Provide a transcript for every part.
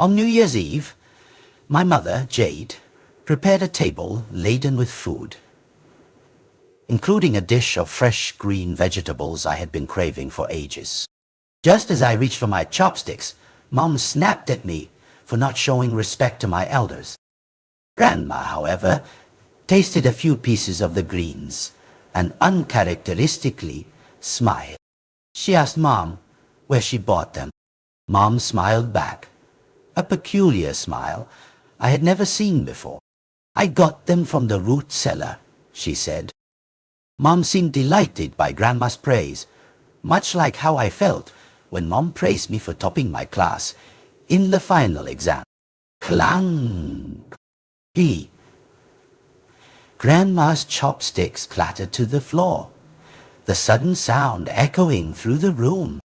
On New Year's Eve, my mother, Jade, prepared a table laden with food, including a dish of fresh green vegetables I had been craving for ages. Just as I reached for my chopsticks, Mom snapped at me for not showing respect to my elders. Grandma, however, tasted a few pieces of the greens and uncharacteristically smiled. She asked Mom where she bought them. Mom smiled back, a peculiar smile I had never seen before. I got them from the root cellar, she said. Mom seemed delighted by Grandma's praise, much like how I felt when Mom praised me for topping my class in the final exam. Clang! Grandma's chopsticks clattered to the floor, the sudden sound echoing through the room.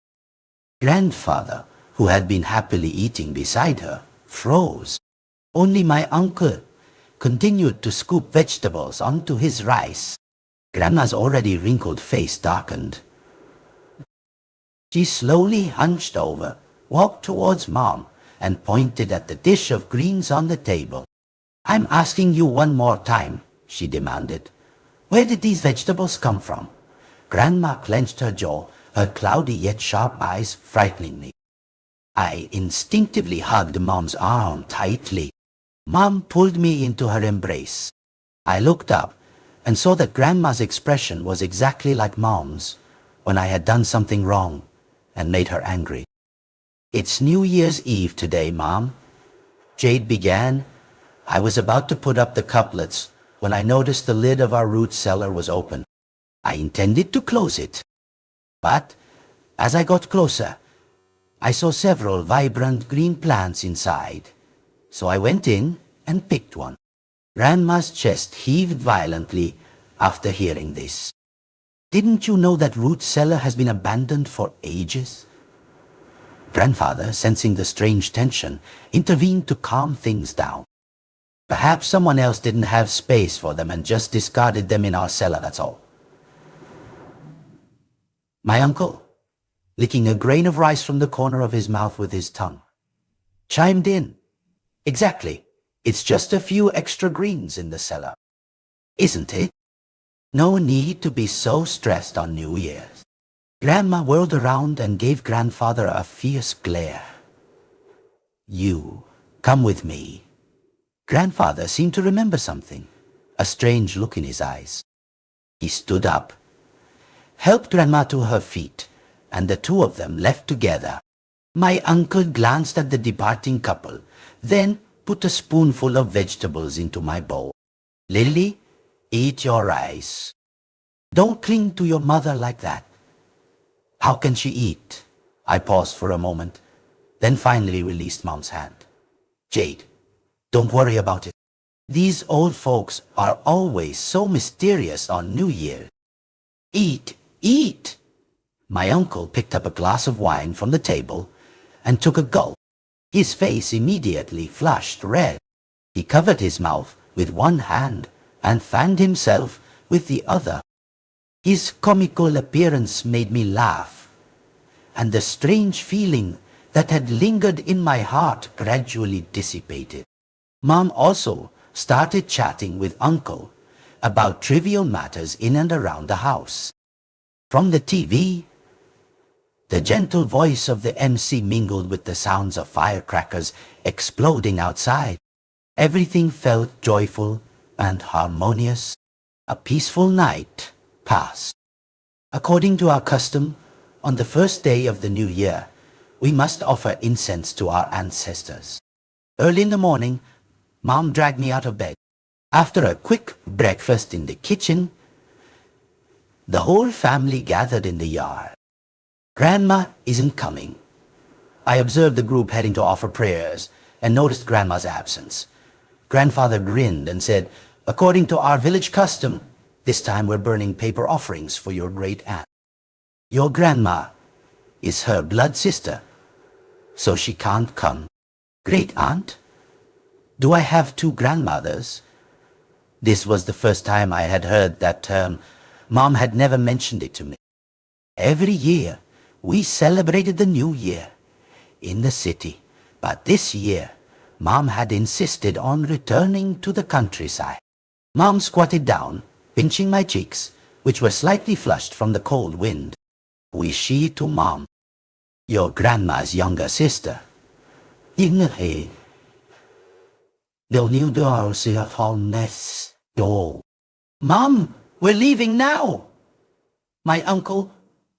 Grandfather, who had been happily eating beside her, froze. Only my uncle continued to scoop vegetables onto his rice. Grandma's already wrinkled face darkened. She slowly hunched over, walked towards Mom, and pointed at the dish of greens on the table. "I'm asking you one more time," she demanded. "Where did these vegetables come from?" Grandma clenched her jaw, her cloudy yet sharp eyes frighteningly. I instinctively hugged Mom's arm tightly. Mom pulled me into her embrace. I looked up and saw that Grandma's expression was exactly like Mom's when I had done something wrong and made her angry. "It's New Year's Eve today, Mom," Jade began. I was about to put up the couplets when I noticed the lid of our root cellar was open. I intended to close it, but as I got closer, I saw several vibrant green plants inside, so I went in and picked one. Grandma's chest heaved violently after hearing this. "Didn't you know that root cellar has been abandoned for ages?" Grandfather, sensing the strange tension, intervened to calm things down. "Perhaps someone else didn't have space for them and just discarded them in our cellar, that's all." My uncle, licking a grain of rice from the corner of his mouth with his tongue, chimed in. "Exactly. It's just a few extra greens in the cellar, isn't it? No need to be so stressed on New Year's." Grandma whirled around and gave Grandfather a fierce glare. "You, come with me." Grandfather seemed to remember something, a strange look in his eyes. He stood up, helped Grandma to her feet, and the two of them left together. My uncle glanced at the departing couple, then put a spoonful of vegetables into my bowl. "Lily, eat your rice. Don't cling to your mother like that." "How can she eat?" I paused for a moment, then finally released Mom's hand. "Jade, don't worry about it. These old folks are always so mysterious on New Year. Eat, eat!" My uncle picked up a glass of wine from the table and took a gulp. His face immediately flushed red. He covered his mouth with one hand and fanned himself with the other. His comical appearance made me laugh, and the strange feeling that had lingered in my heart gradually dissipated. Mom also started chatting with Uncle about trivial matters in and around the house. From the TV, the gentle voice of the MC mingled with the sounds of firecrackers exploding outside. Everything felt joyful and harmonious. A peaceful night passed. According to our custom, on the first day of the new year, we must offer incense to our ancestors. Early in the morning, Mom dragged me out of bed. After a quick breakfast in the kitchen, the whole family gathered in the yard. Grandma isn't coming. I observed the group heading to offer prayers and noticed Grandma's absence. Grandfather grinned and said, "According to our village custom, this time we're burning paper offerings for your great aunt. Your grandma is her blood sister, so she can't come." "Great aunt? Do I have two grandmothers?" This was the first time I had heard that term. Mom had never mentioned it to me. Every year, we celebrated the new year in the city But this year, Mom had insisted on returning to the countryside. Mom squatted down, pinching my cheeks, which were slightly flushed from the cold wind. She to Mom, your grandma's younger sister. Mom, we're leaving now! My uncle,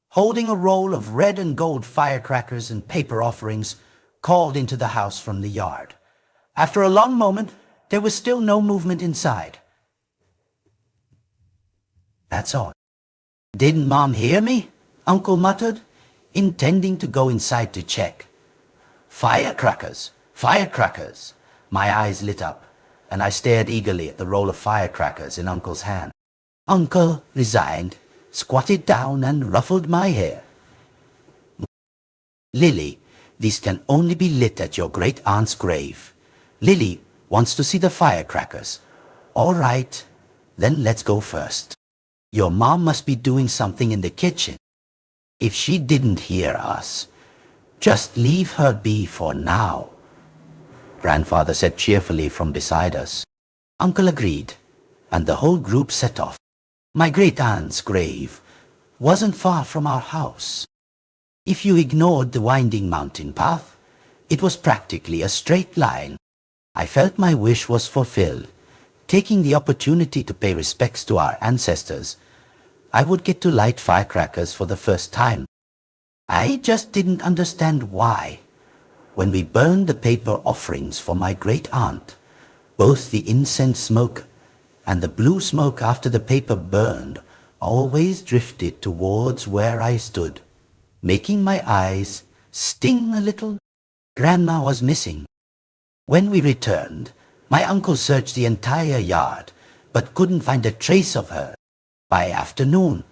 holding a roll of red and gold firecrackers and paper offerings, called into the house from the yard. After a long moment, there was still no movement inside. That's all. Didn't Mom hear me? Uncle muttered, intending to go inside to check. Firecrackers! Firecrackers! My eyes lit up, and I stared eagerly at the roll of firecrackers in Uncle's hand. Uncle resigned, squatted down, and ruffled my hair. Lily, these can only be lit at your great-aunt's grave. Lily wants to see the firecrackers. All right, then let's go first. Your mom must be doing something in the kitchen. If she didn't hear us, just leave her be for now, Grandfather said cheerfully from beside us. Uncle agreed, and the whole group set off. My great-aunt's grave wasn't far from our house. If you ignored the winding mountain path, it was practically a straight line. I felt my wish was fulfilled. Taking the opportunity to pay respects to our ancestors, I would get to light firecrackers for the first time. I just didn't understand why. When we burned the paper offerings for my great-aunt, both the incense smoke and the blue smoke after the paper burned always drifted towards where I stood, making my eyes sting a little. Grandma was missing. When we returned, my uncle searched the entire yard, but couldn't find a trace of her. By afternoon,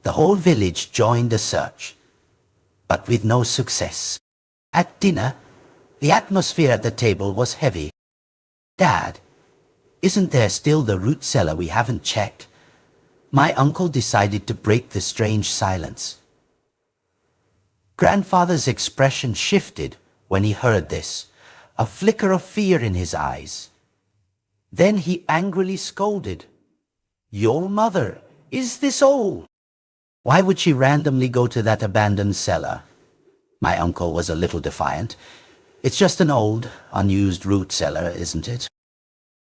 the whole village joined the search, but with no success. At dinner, the atmosphere at the table was heavy. Dad, isn't there still the root cellar we haven't checked? My uncle decided to break the strange silence. Grandfather's expression shifted when he heard this, a flicker of fear in his eyes. Then he angrily scolded. Your mother is this old. Why would she randomly go to that abandoned cellar? My uncle was a little defiant. It's just an old, unused root cellar, isn't it?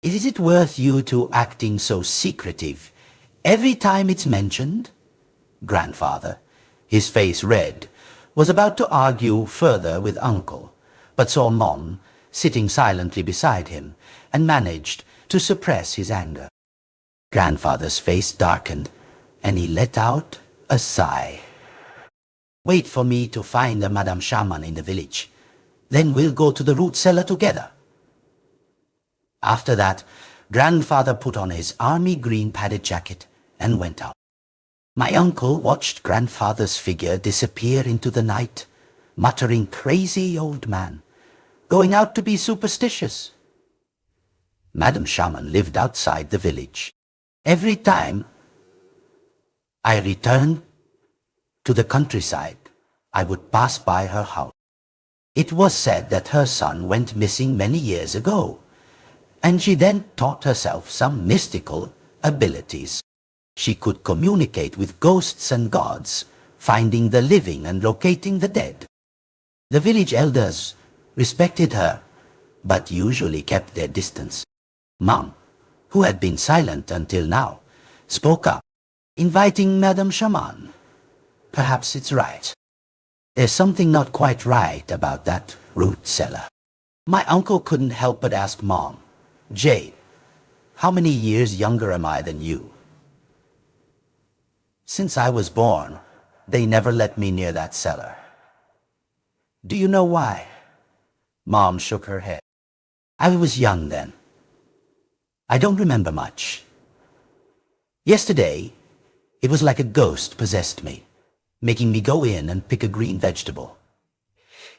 Is it worth you two acting so secretive every time it's mentioned? Grandfather, his face red, was about to argue further with Uncle, but saw Mom sitting silently beside him and managed to suppress his anger. Grandfather's face darkened, and he let out a sigh. Wait for me to find a Madame Shaman in the village. Then we'll go to the root cellar together. After that, Grandfather put on his army green padded jacket and went out. My uncle watched Grandfather's figure disappear into the night, muttering, crazy old man, going out to be superstitious. Madame Shaman lived outside the village. Every time I returned to the countryside, I would pass by her house. It was said that her son went missing many years ago, and she then taught herself some mystical abilities. She could communicate with ghosts and gods, finding the living and locating the dead. The village elders respected her, but usually kept their distance. Mom, who had been silent until now, spoke up, inviting Madame Shaman. Perhaps it's right. There's something not quite right about that root cellar. My uncle couldn't help but ask Mom, Jade, how many years younger am I than you? Since I was born, they never let me near that cellar. Do you know why? Mom shook her head. I was young then. I don't remember much. Yesterday, it was like a ghost possessed me, making me go in and pick a green vegetable.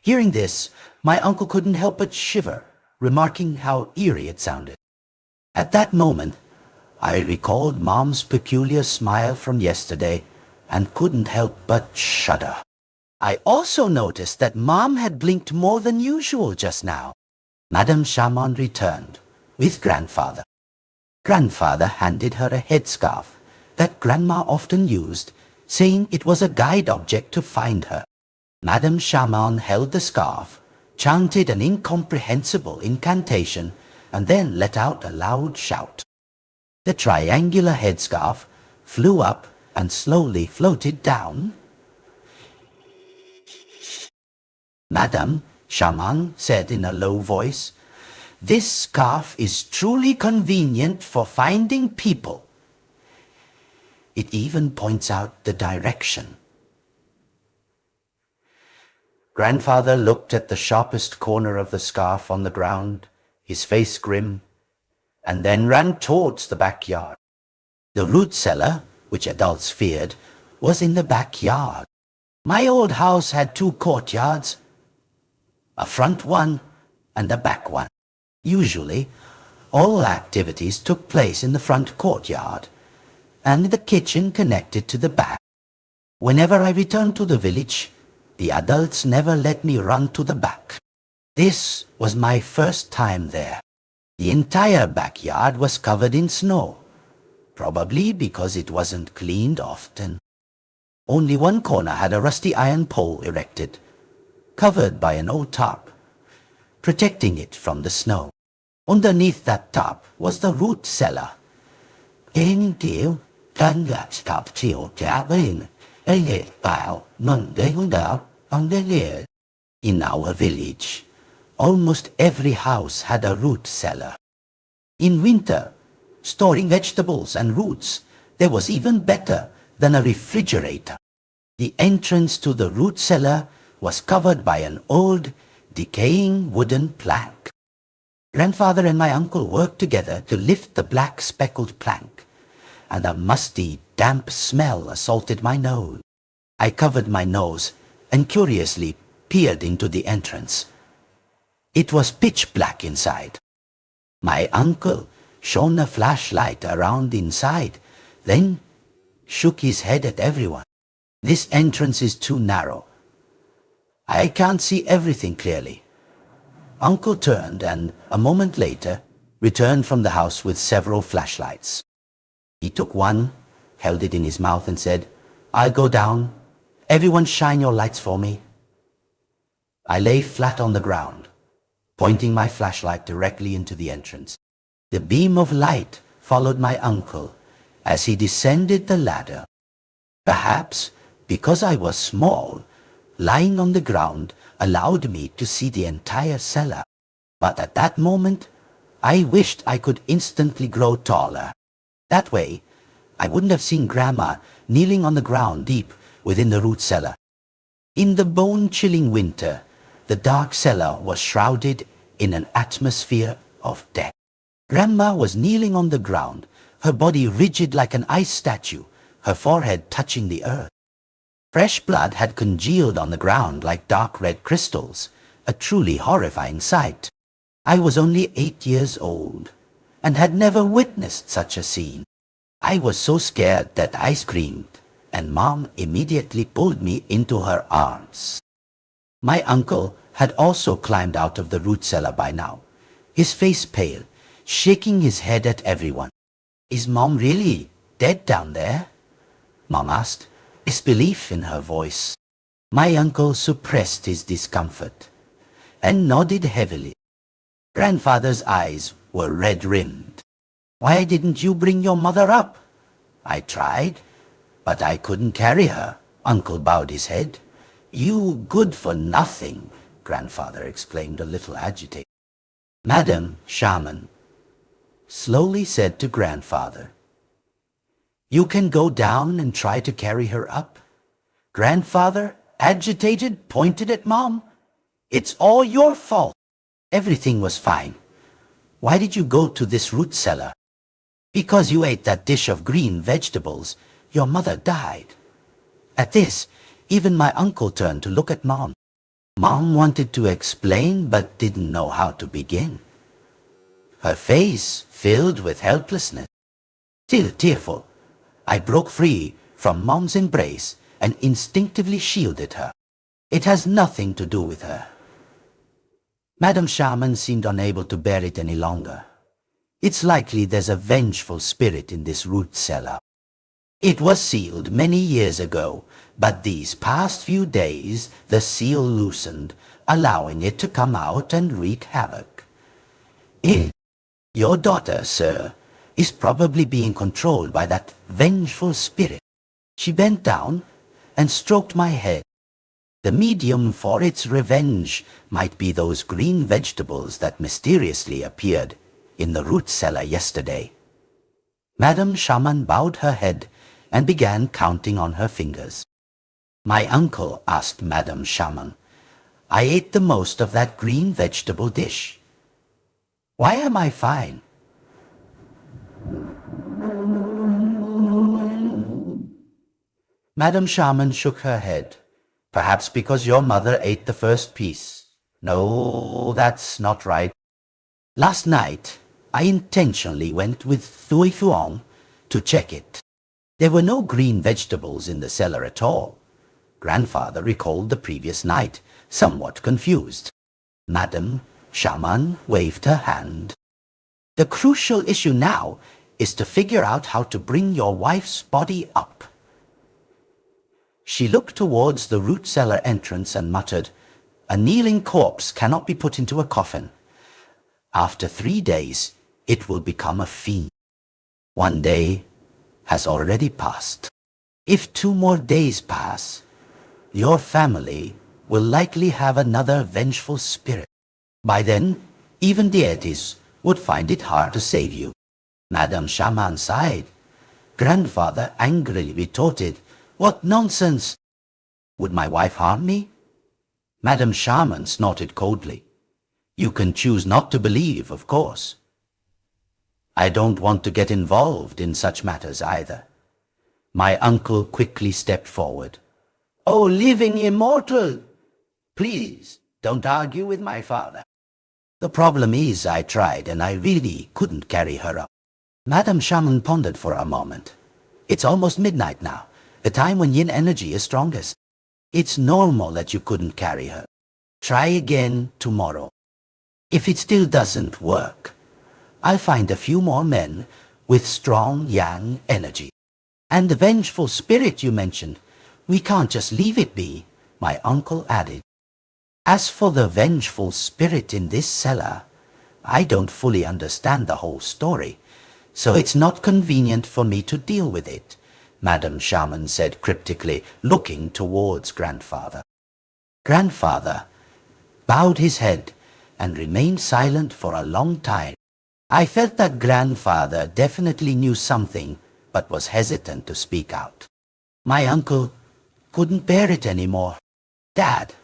Hearing this, my uncle couldn't help but shiver, remarking how eerie it sounded. At that moment, I recalled Mom's peculiar smile from yesterday and couldn't help but shudder. I also noticed that Mom had blinked more than usual just now. Madam Shaman returned with Grandfather. Grandfather handed her a headscarf that Grandma often used, saying it was a guide object to find her. Madam Shaman held the scarf, chanted an incomprehensible incantation, and then let out a loud shout. The triangular headscarf flew up and slowly floated down. Madam Shaman said in a low voice, "This scarf is truly convenient for finding people. It even points out the direction." Grandfather looked at the sharpest corner of the scarf on the ground, his face grim, and then ran towards the backyard. The root cellar, which adults feared, was in the backyard. My old house had 2 courtyards, a front one and a back one. Usually, all activities took place in the front courtyard, and the kitchen connected to the back. Whenever I returned to the village, the adults never let me run to the back. This was my first time there. The entire backyard was covered in snow, probably because it wasn't cleaned often. Only one corner had a rusty iron pole erected, covered by an old tarp, protecting it from the snow. Underneath that tarp was the root cellar. In our village, almost every house had a root cellar. In winter, storing vegetables and roots, there was even better than a refrigerator. The entrance to the root cellar was covered by an old, decaying wooden plank. Grandfather and my uncle worked together to lift the black speckled plank, and a musty, damp smell assaulted my nose. I covered my nose and curiously peered into the entrance. It was pitch black inside. My uncle shone a flashlight around inside, then shook his head at everyone. "This entrance is too narrow. I can't see everything clearly." Uncle turned and, a moment later, returned from the house with several flashlights. He took one, held it in his mouth and said, "I'll go down. Everyone shine your lights for me." I lay flat on the ground, pointing my flashlight directly into the entrance. The beam of light followed my uncle as he descended the ladder. Perhaps because I was small, lying on the ground allowed me to see the entire cellar. But at that moment, I wished I could instantly grow taller. That way, I wouldn't have seen Grandma kneeling on the ground deep within the root cellar. In the bone-chilling winter, the dark cellar was shrouded in an atmosphere of death. Grandma was kneeling on the ground, her body rigid like an ice statue, her forehead touching the earth. Fresh blood had congealed on the ground like dark red crystals, a truly horrifying sight. I was only 8 years old and had never witnessed such a scene. I was so scared that I screamed, and Mom immediately pulled me into her arms. My uncle had also climbed out of the root cellar by now, his face pale, shaking his head at everyone. "Is Mom really dead down there?" Mom asked, disbelief in her voice. My uncle suppressed his discomfort and nodded heavily. Grandfather's eyes were red-rimmed. "Why didn't you bring your mother up?" "I tried, but I couldn't carry her." Uncle bowed his head. "You good for nothing," Grandfather exclaimed, a little agitated. Madam Shaman slowly said to Grandfather, "You can go down and try to carry her up." Grandfather, agitated, pointed at Mom. "It's all your fault. Everything was fine. Why did you go to this root cellar?" "Because you ate that dish of green vegetables, your mother died." At this, even my uncle turned to look at Mom. Mom wanted to explain but didn't know how to begin. Her face filled with helplessness. Still tearful, I broke free from Mom's embrace and instinctively shielded her. It has nothing to do with her. Madam Shaman seemed unable to bear it any longer. It's likely there's a vengeful spirit in this root cellar. It was sealed many years ago, but these past few days the seal loosened, allowing it to come out and wreak havoc. Your daughter, sir, is probably being controlled by that vengeful spirit. She bent down and stroked my head. The medium for its revenge might be those green vegetables that mysteriously appeared in the root cellar yesterday. Madam Shaman bowed her head and began counting on her fingers. My uncle asked Madam Shaman, I ate the most of that green vegetable dish. Why am I fine? Madam Shaman shook her head. Perhaps because your mother ate the first piece. No, that's not right. Last night, I intentionally went with Thuy Thuong to check it. There were no green vegetables in the cellar at all. Grandfather recalled the previous night, somewhat confused. Madam Shaman waved her hand. The crucial issue now is to figure out how to bring your wife's body up. She looked towards the root cellar entrance and muttered, A kneeling corpse cannot be put into a coffin. After 3 days, it will become a fiend. 1 day has already passed. If 2 more days pass, your family will likely have another vengeful spirit. By then, even deities would find it hard to save you. Madam Shaman sighed. Grandfather angrily retorted, What nonsense! Would my wife harm me? Madam Shaman snorted coldly. You can choose not to believe, of course. I don't want to get involved in such matters either. My uncle quickly stepped forward. Oh, living immortal! Please, don't argue with my father. The problem is I tried and I really couldn't carry her up. Madam Shaman pondered for a moment. It's almost midnight now, the time when yin energy is strongest. It's normal that you couldn't carry her. Try again tomorrow. If it still doesn't work, I'll find a few more men with strong yang energy. And the vengeful spirit you mentioned, we can't just leave it be, my uncle added. As for the vengeful spirit in this cellar, I don't fully understand the whole story, so it's not convenient for me to deal with it, Madam Shaman said cryptically, looking towards Grandfather. Grandfather bowed his head and remained silent for a long time. I felt that Grandfather definitely knew something, but was hesitant to speak out. My uncle couldn't bear it anymore. Dad,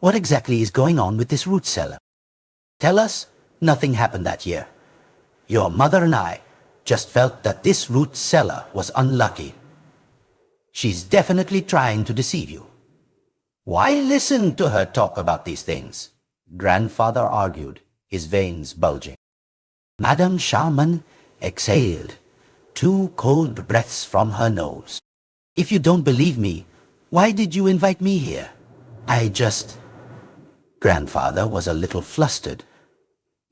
what exactly is going on with this root cellar? Tell us nothing happened that year. Your mother and I just felt that this root cellar was unlucky. She's definitely trying to deceive you. Why listen to her talk about these things? Grandfather argued, his veins bulging. Madam Shaman exhaled 2 cold breaths from her nose. If you don't believe me, why did you invite me here? Grandfather was a little flustered.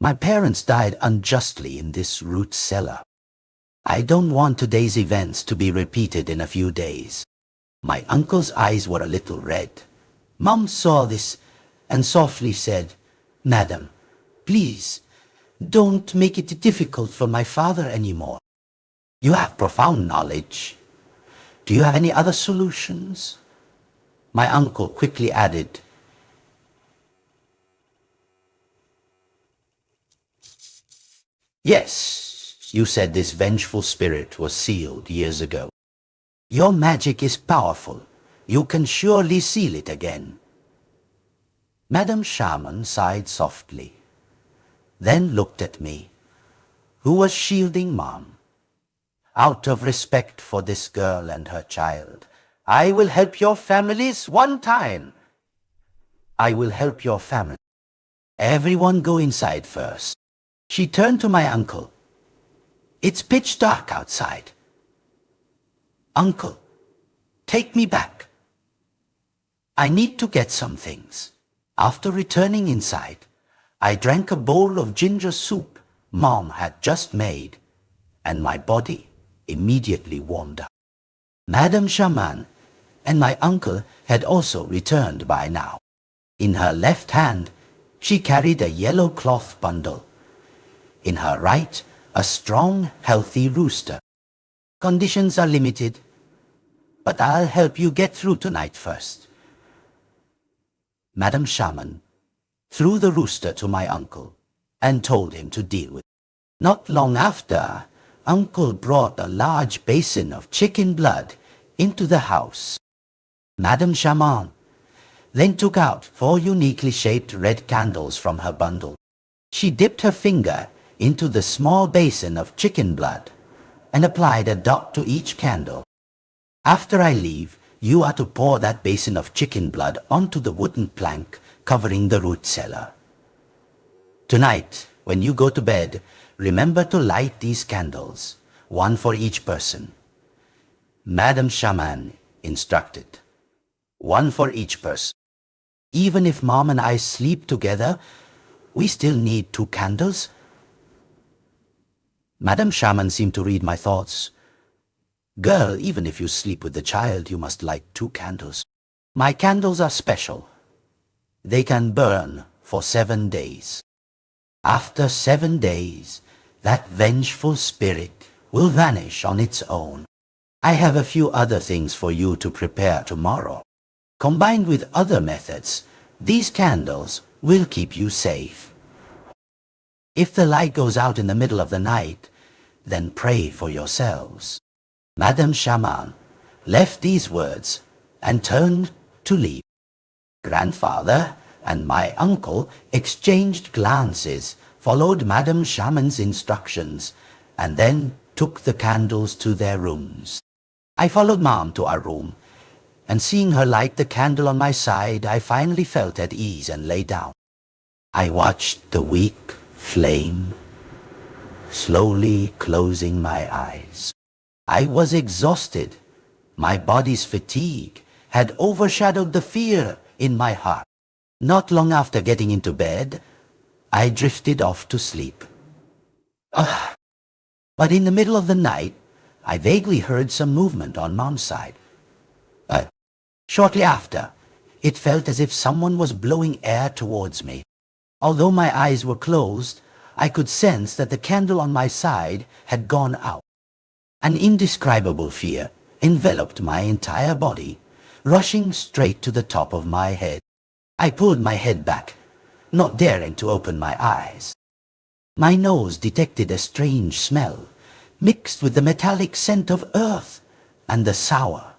My parents died unjustly in this root cellar. I don't want today's events to be repeated in a few days. My uncle's eyes were a little red. Mom saw this and softly said, Madam, please, don't make it difficult for my father anymore. You have profound knowledge. Do you have any other solutions? My uncle quickly added, Yes, you said this vengeful spirit was sealed years ago. Your magic is powerful. You can surely seal it again. Madam Shaman sighed softly, then looked at me, who was shielding Mom. Out of respect for this girl and her child, I will help your families one time. I will help your family. Everyone go inside first. She turned to my uncle. It's pitch dark outside. Uncle, take me back. I need to get some things. After returning inside, I drank a bowl of ginger soup Mom had just made, and my body immediately warmed up. Madam Shaman and my uncle had also returned by now. In her left hand, she carried a yellow cloth bundle. In her right, a strong, healthy rooster. Conditions are limited, but I'll help you get through tonight first. Madam Shaman threw the rooster to my uncle and told him to deal with it. Not long after, Uncle brought a large basin of chicken blood into the house. Madam Shaman then took out 4 uniquely shaped red candles from her bundle. She dipped her finger into the small basin of chicken blood and applied a dot to each candle. After I leave, you are to pour that basin of chicken blood onto the wooden plank covering the root cellar. Tonight, when you go to bed, remember to light these candles, 1 for each person. Madam Shaman instructed. 1 for each person. Even if Mom and I sleep together, we still need 2 candles. Madam Shaman seemed to read my thoughts. Girl, even if you sleep with the child, you must light 2 candles. My candles are special. They can burn for 7 days. After 7 days, that vengeful spirit will vanish on its own. I have a few other things for you to prepare tomorrow. Combined with other methods, these candles will keep you safe. If the light goes out in the middle of the night, then pray for yourselves. Madam Shaman left these words and turned to leave. Grandfather and my uncle exchanged glances, followed Madam Shaman's instructions, and then took the candles to their rooms. I followed Mom to our room, and seeing her light the candle on my side, I finally felt at ease and lay down. I watched the weak flame slowly closing my eyes. I was exhausted. My body's fatigue had overshadowed the fear in my heart. Not long after getting into bed, I drifted off to sleep. But in the middle of the night, I vaguely heard some movement on Mom's side. Shortly after, it felt as if someone was blowing air towards me. Although my eyes were closed, I could sense that the candle on my side had gone out. An indescribable fear enveloped my entire body, rushing straight to the top of my head. I pulled my head back, not daring to open my eyes. My nose detected a strange smell, mixed with the metallic scent of earth and the sour,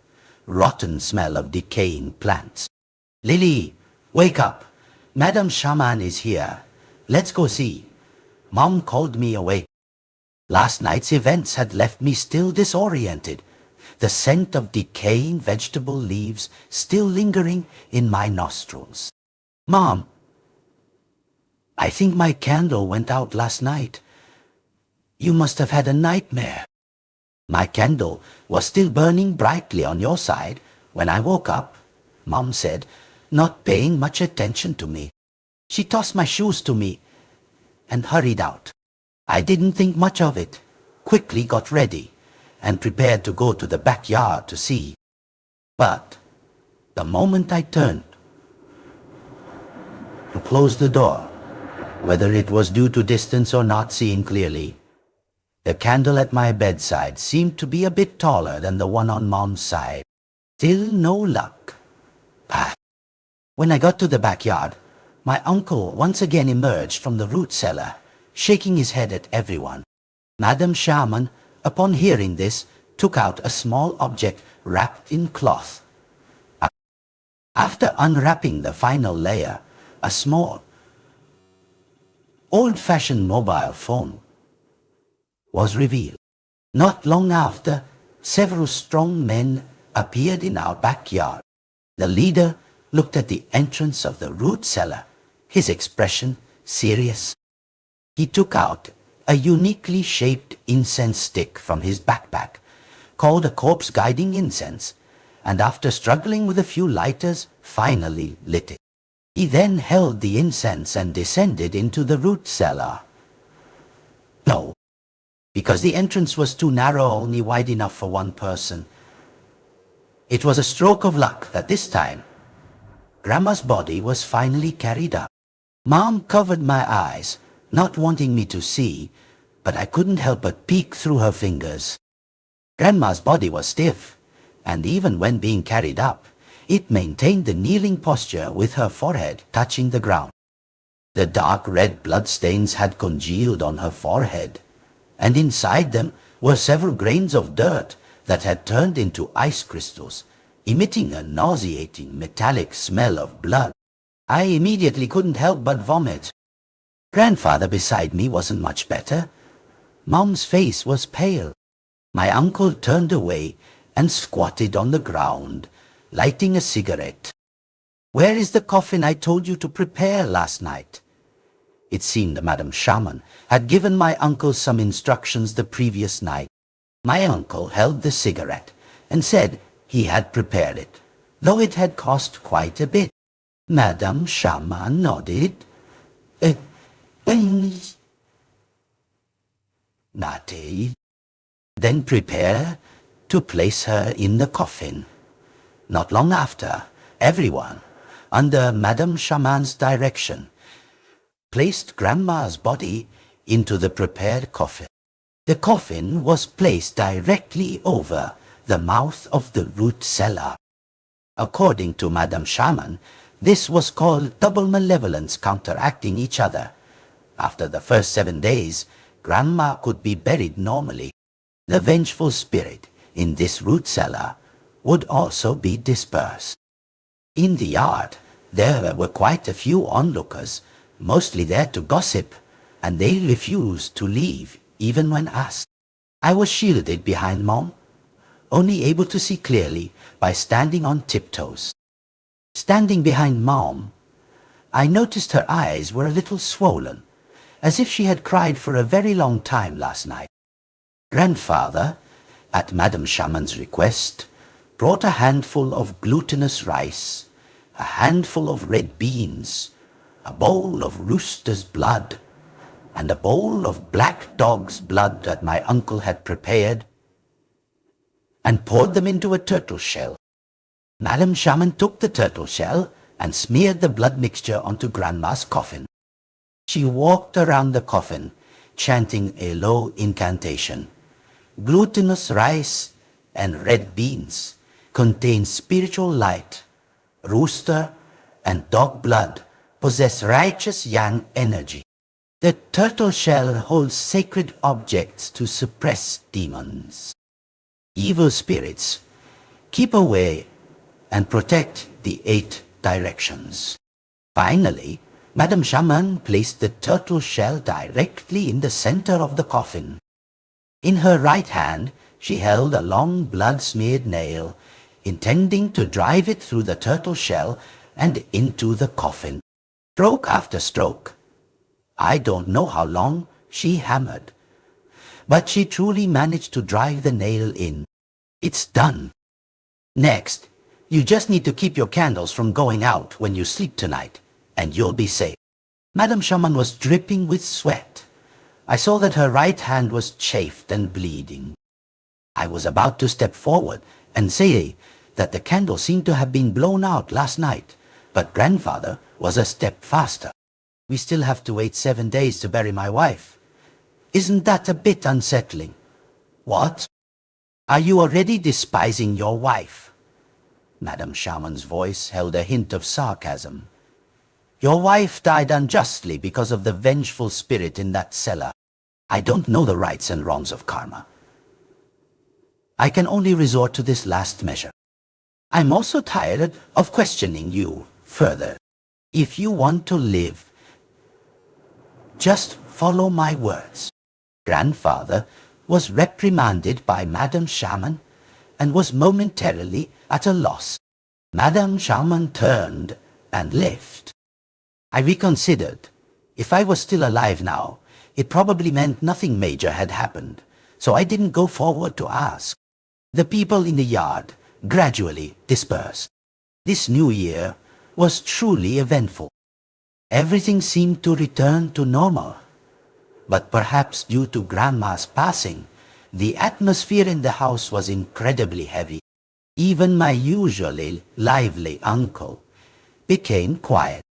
rotten smell of decaying plants. Lily, wake up. Madam Shaman is here. Let's go see. Mom called me awake. Last night's events had left me still disoriented, the scent of decaying vegetable leaves still lingering in my nostrils. Mom, I think my candle went out last night. You must have had a nightmare. My candle was still burning brightly on your side when I woke up, Mom said, not paying much attention to me. She tossed my shoes to me and hurried out. I didn't think much of it, quickly got ready, and prepared to go to the backyard to see. But the moment I turned to close the door, whether it was due to distance or not seeing clearly, the candle at my bedside seemed to be a bit taller than the one on Mom's side. Still no luck. When I got to the backyard, my uncle once again emerged from the root cellar, shaking his head at everyone. Madam Shaman, upon hearing this, took out a small object wrapped in cloth. After unwrapping the final layer, a small, old-fashioned mobile phone was revealed. Not long after, several strong men appeared in our backyard. The leader looked at the entrance of the root cellar, his expression serious. He took out a uniquely shaped incense stick from his backpack, called a corpse guiding incense, and after struggling with a few lighters, finally lit it. He then held the incense and descended into the root cellar. No, because the entrance was too narrow, only wide enough for one person. It was a stroke of luck that this time, Grandma's body was finally carried up. Mom covered my eyes, not wanting me to see, but I couldn't help but peek through her fingers. Grandma's body was stiff, and even when being carried up, it maintained the kneeling posture with her forehead touching the ground. The dark red bloodstains had congealed on her forehead, and inside them were several grains of dirt that had turned into ice crystals, emitting a nauseating metallic smell of blood. I immediately couldn't help but vomit. Grandfather beside me wasn't much better. Mom's face was pale. My uncle turned away and squatted on the ground, lighting a cigarette. "Where is the coffin I told you to prepare last night?" It seemed Madame Shaman had given my uncle some instructions the previous night. My uncle held the cigarette and said he had prepared it, though it had cost quite a bit. Madame Shaman nodded. Nati, then prepare to place her in the coffin. Not long after, everyone, under Madame Shaman's direction, placed Grandma's body into the prepared coffin. The coffin was placed directly over the mouth of the root cellar. According to Madame Shaman, this was called double malevolence counteracting each other. After the first 7 days, Grandma could be buried normally. The vengeful spirit in this root cellar would also be dispersed. In the yard, there were quite a few onlookers, mostly there to gossip, and they refused to leave even when asked. I was shielded behind Mom, only able to see clearly by standing on tiptoes. Standing behind Mom, I noticed her eyes were a little swollen, as if she had cried for a very long time last night. Grandfather, at Madame Shaman's request, brought a handful of glutinous rice, a handful of red beans, a bowl of rooster's blood, and a bowl of black dog's blood that my uncle had prepared, and poured them into a turtle shell. Madame Shaman took the turtle shell and smeared the blood mixture onto Grandma's coffin. She walked around the coffin, chanting a low incantation. Glutinous rice and red beans contain spiritual light. Rooster and dog blood possess righteous yang energy. The turtle shell holds sacred objects to suppress demons. Evil spirits keep away and protect the 8 directions. Finally, Madame Shaman placed the turtle shell directly in the center of the coffin. In her right hand, she held a long blood-smeared nail, intending to drive it through the turtle shell and into the coffin. Stroke after stroke. I don't know how long she hammered, but she truly managed to drive the nail in. It's done. Next, you just need to keep your candles from going out when you sleep tonight, and you'll be safe. Madame Shaman was dripping with sweat. I saw that her right hand was chafed and bleeding. I was about to step forward and say that the candle seemed to have been blown out last night, but Grandfather was a step faster. We still have to wait 7 days to bury my wife. Isn't that a bit unsettling? What? Are you already despising your wife? Madame Shaman's voice held a hint of sarcasm. Your wife died unjustly because of the vengeful spirit in that cellar. I don't know the rights and wrongs of karma. I can only resort to this last measure. I'm also tired of questioning you further. If you want to live, just follow my words. Grandfather was reprimanded by Madame Shaman and was momentarily at a loss. Madame Shaman turned and left. I reconsidered. If I was still alive now, it probably meant nothing major had happened, so I didn't go forward to ask. The people in the yard gradually dispersed. This new year was truly eventful. Everything seemed to return to normal. But perhaps due to Grandma's passing, the atmosphere in the house was incredibly heavy. Even my usually lively uncle became quiet.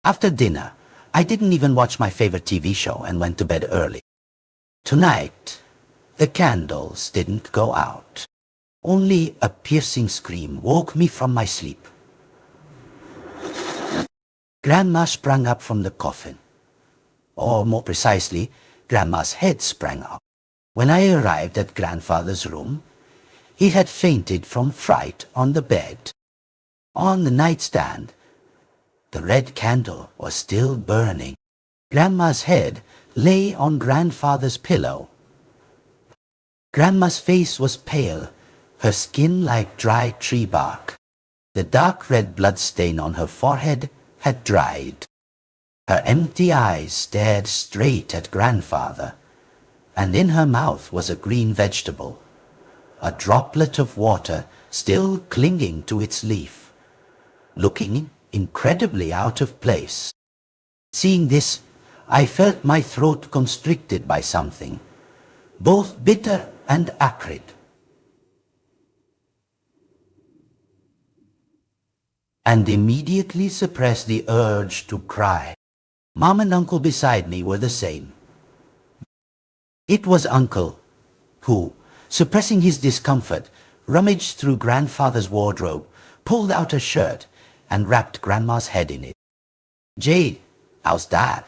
After dinner, I didn't even watch my favorite TV show and went to bed early. Tonight, the candles didn't go out. Only a piercing scream woke me from my sleep. Grandma sprang up from the coffin. Or more precisely, Grandma's head sprang up. When I arrived at Grandfather's room, he had fainted from fright on the bed. On the nightstand, the red candle was still burning. Grandma's head lay on Grandfather's pillow. Grandma's face was pale, her skin like dry tree bark. The dark red blood stain on her forehead had dried. Her empty eyes stared straight at Grandfather, and in her mouth was a green vegetable, a droplet of water still clinging to its leaf, looking incredibly out of place. Seeing this, I felt my throat constricted by something, both bitter and acrid. And immediately suppressed the urge to cry. Mom and Uncle beside me were the same. It was Uncle who, suppressing his discomfort, rummaged through Grandfather's wardrobe, pulled out a shirt, and wrapped Grandma's head in it. "Jade, how's that?"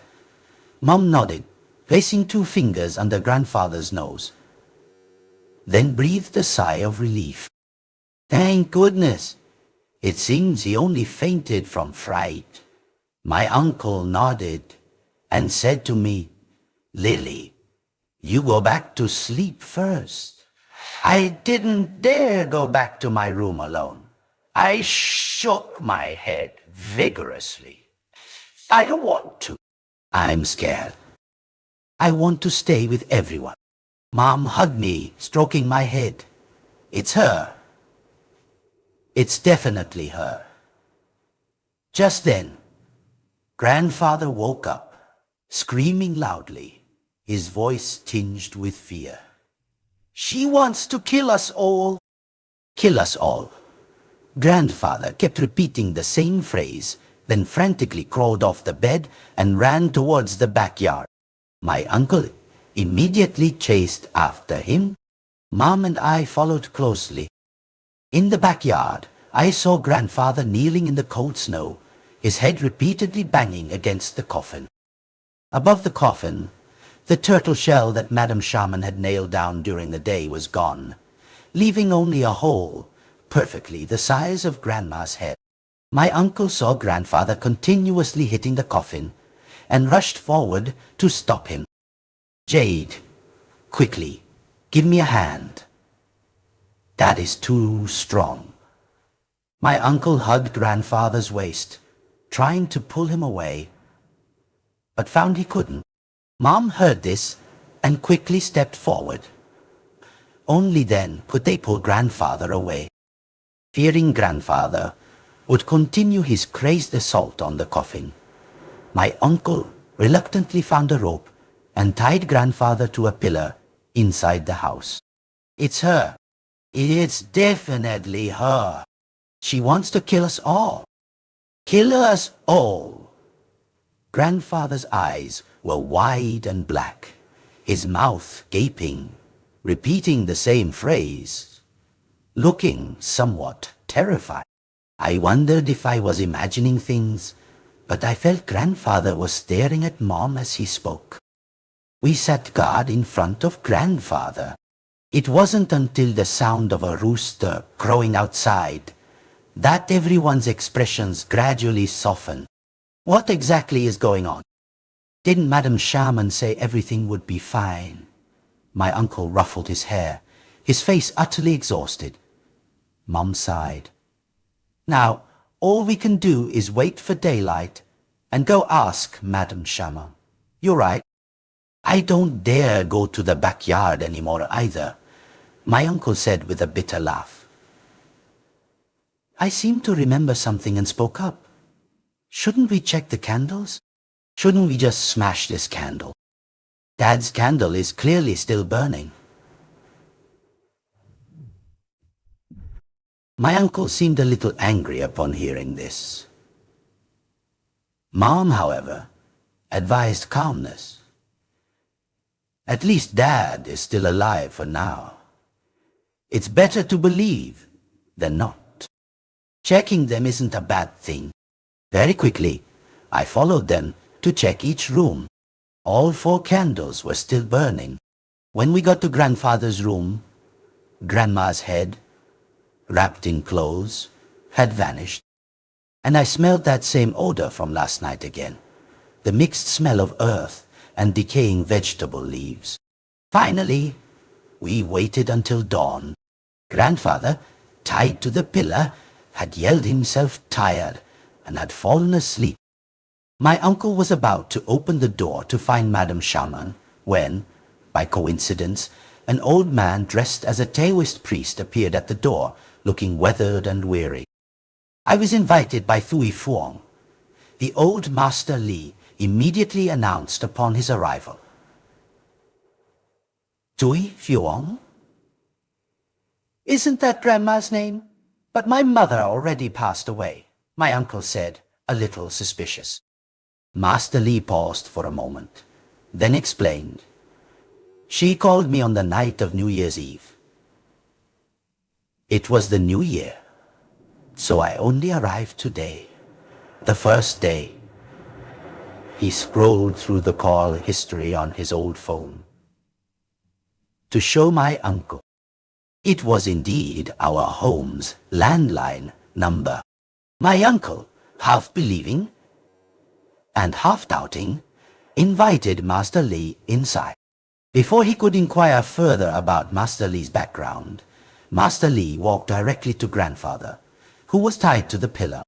Mom nodded, placing 2 fingers under Grandfather's nose. Then breathed a sigh of relief. "Thank goodness. It seems he only fainted from fright." My uncle nodded and said to me, "Lily, you go back to sleep first." I didn't dare go back to my room alone. I shook my head vigorously. "I don't want to. I'm scared. I want to stay with everyone." Mom hugged me, stroking my head. "It's her. It's definitely her." Just then, Grandfather woke up, screaming loudly, his voice tinged with fear. "She wants to kill us all." "Kill us all." Grandfather kept repeating the same phrase, then frantically crawled off the bed and ran towards the backyard. My uncle immediately chased after him. Mom and I followed closely. In the backyard, I saw Grandfather kneeling in the cold snow, his head repeatedly banging against the coffin. Above the coffin, the turtle shell that Madam Shaman had nailed down during the day was gone, leaving only a hole perfectly the size of Grandma's head. My uncle saw Grandfather continuously hitting the coffin and rushed forward to stop him. "Jade, quickly, give me a hand." "That is too strong." My uncle hugged Grandfather's waist, trying to pull him away, but found he couldn't. Mom heard this and quickly stepped forward. Only then could they pull Grandfather away. Fearing Grandfather would continue his crazed assault on the coffin, my uncle reluctantly found a rope and tied Grandfather to a pillar inside the house. "It's her. It's definitely her. She wants to kill us all. Kill us all." Grandfather's eyes were wide and black, his mouth gaping, repeating the same phrase, looking somewhat terrified. I wondered if I was imagining things, but I felt Grandfather was staring at Mom as he spoke. We sat guard in front of Grandfather. It wasn't until the sound of a rooster crowing outside that everyone's expressions gradually softened. "What exactly is going on? Didn't Madam Shaman say everything would be fine?" My uncle ruffled his hair, his face utterly exhausted. Mom sighed. "Now, all we can do is wait for daylight and go ask Madam Shaman. You're right. I don't dare go to the backyard anymore either," my uncle said with a bitter laugh. I seemed to remember something and spoke up. Shouldn't we check the candles? Shouldn't we just smash this candle? Dad's candle is clearly still burning. My uncle seemed a little angry upon hearing this. Mom, however, advised calmness. At least Dad is still alive for now. It's better to believe than not. Checking them isn't a bad thing. Very quickly, I followed them to check each room. All 4 candles were still burning. When we got to Grandfather's room, Grandma's head, wrapped in clothes, had vanished. And I smelled that same odor from last night again, the mixed smell of earth and decaying vegetable leaves. Finally, we waited until dawn. Grandfather, tied to the pillar, had yelled himself tired and had fallen asleep. My uncle was about to open the door to find Madam Shaman when, by coincidence, an old man dressed as a Taoist priest appeared at the door, looking weathered and weary. I was invited by Thui Fuong. The old Master Li immediately announced upon his arrival. Thui Fuong? Isn't that Grandma's name? But my mother already passed away, my uncle said, a little suspicious. Master Li paused for a moment, then explained. She called me on the night of New Year's Eve. It was the New Year, so I only arrived today, the first day. He scrolled through the call history on his old phone to show my uncle. It was indeed our home's landline number. My uncle, half believing and half doubting, invited Master Li inside. Before he could inquire further about Master Li's background, Master Li walked directly to Grandfather, who was tied to the pillar.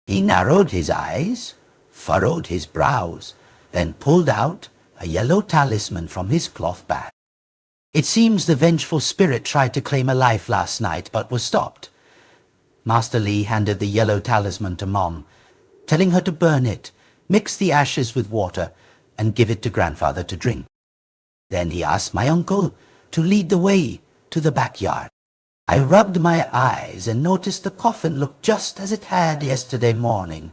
He narrowed his eyes, furrowed his brows, then pulled out a yellow talisman from his cloth bag. It seems the vengeful spirit tried to claim a life last night, but was stopped. Master Li handed the yellow talisman to Mom, telling her to burn it, mix the ashes with water, and give it to Grandfather to drink. Then he asked my uncle to lead the way to the backyard. I rubbed my eyes and noticed the coffin looked just as it had yesterday morning,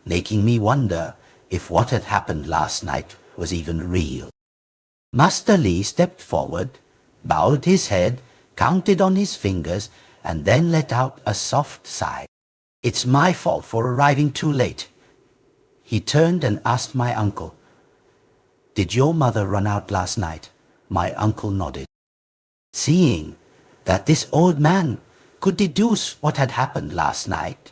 making me wonder if what had happened last night was even real. Master Li stepped forward, bowed his head, counted on his fingers, and then let out a soft sigh. It's my fault for arriving too late. He turned and asked my uncle, Did your mother run out last night? My uncle nodded. Seeing that this old man could deduce what had happened last night,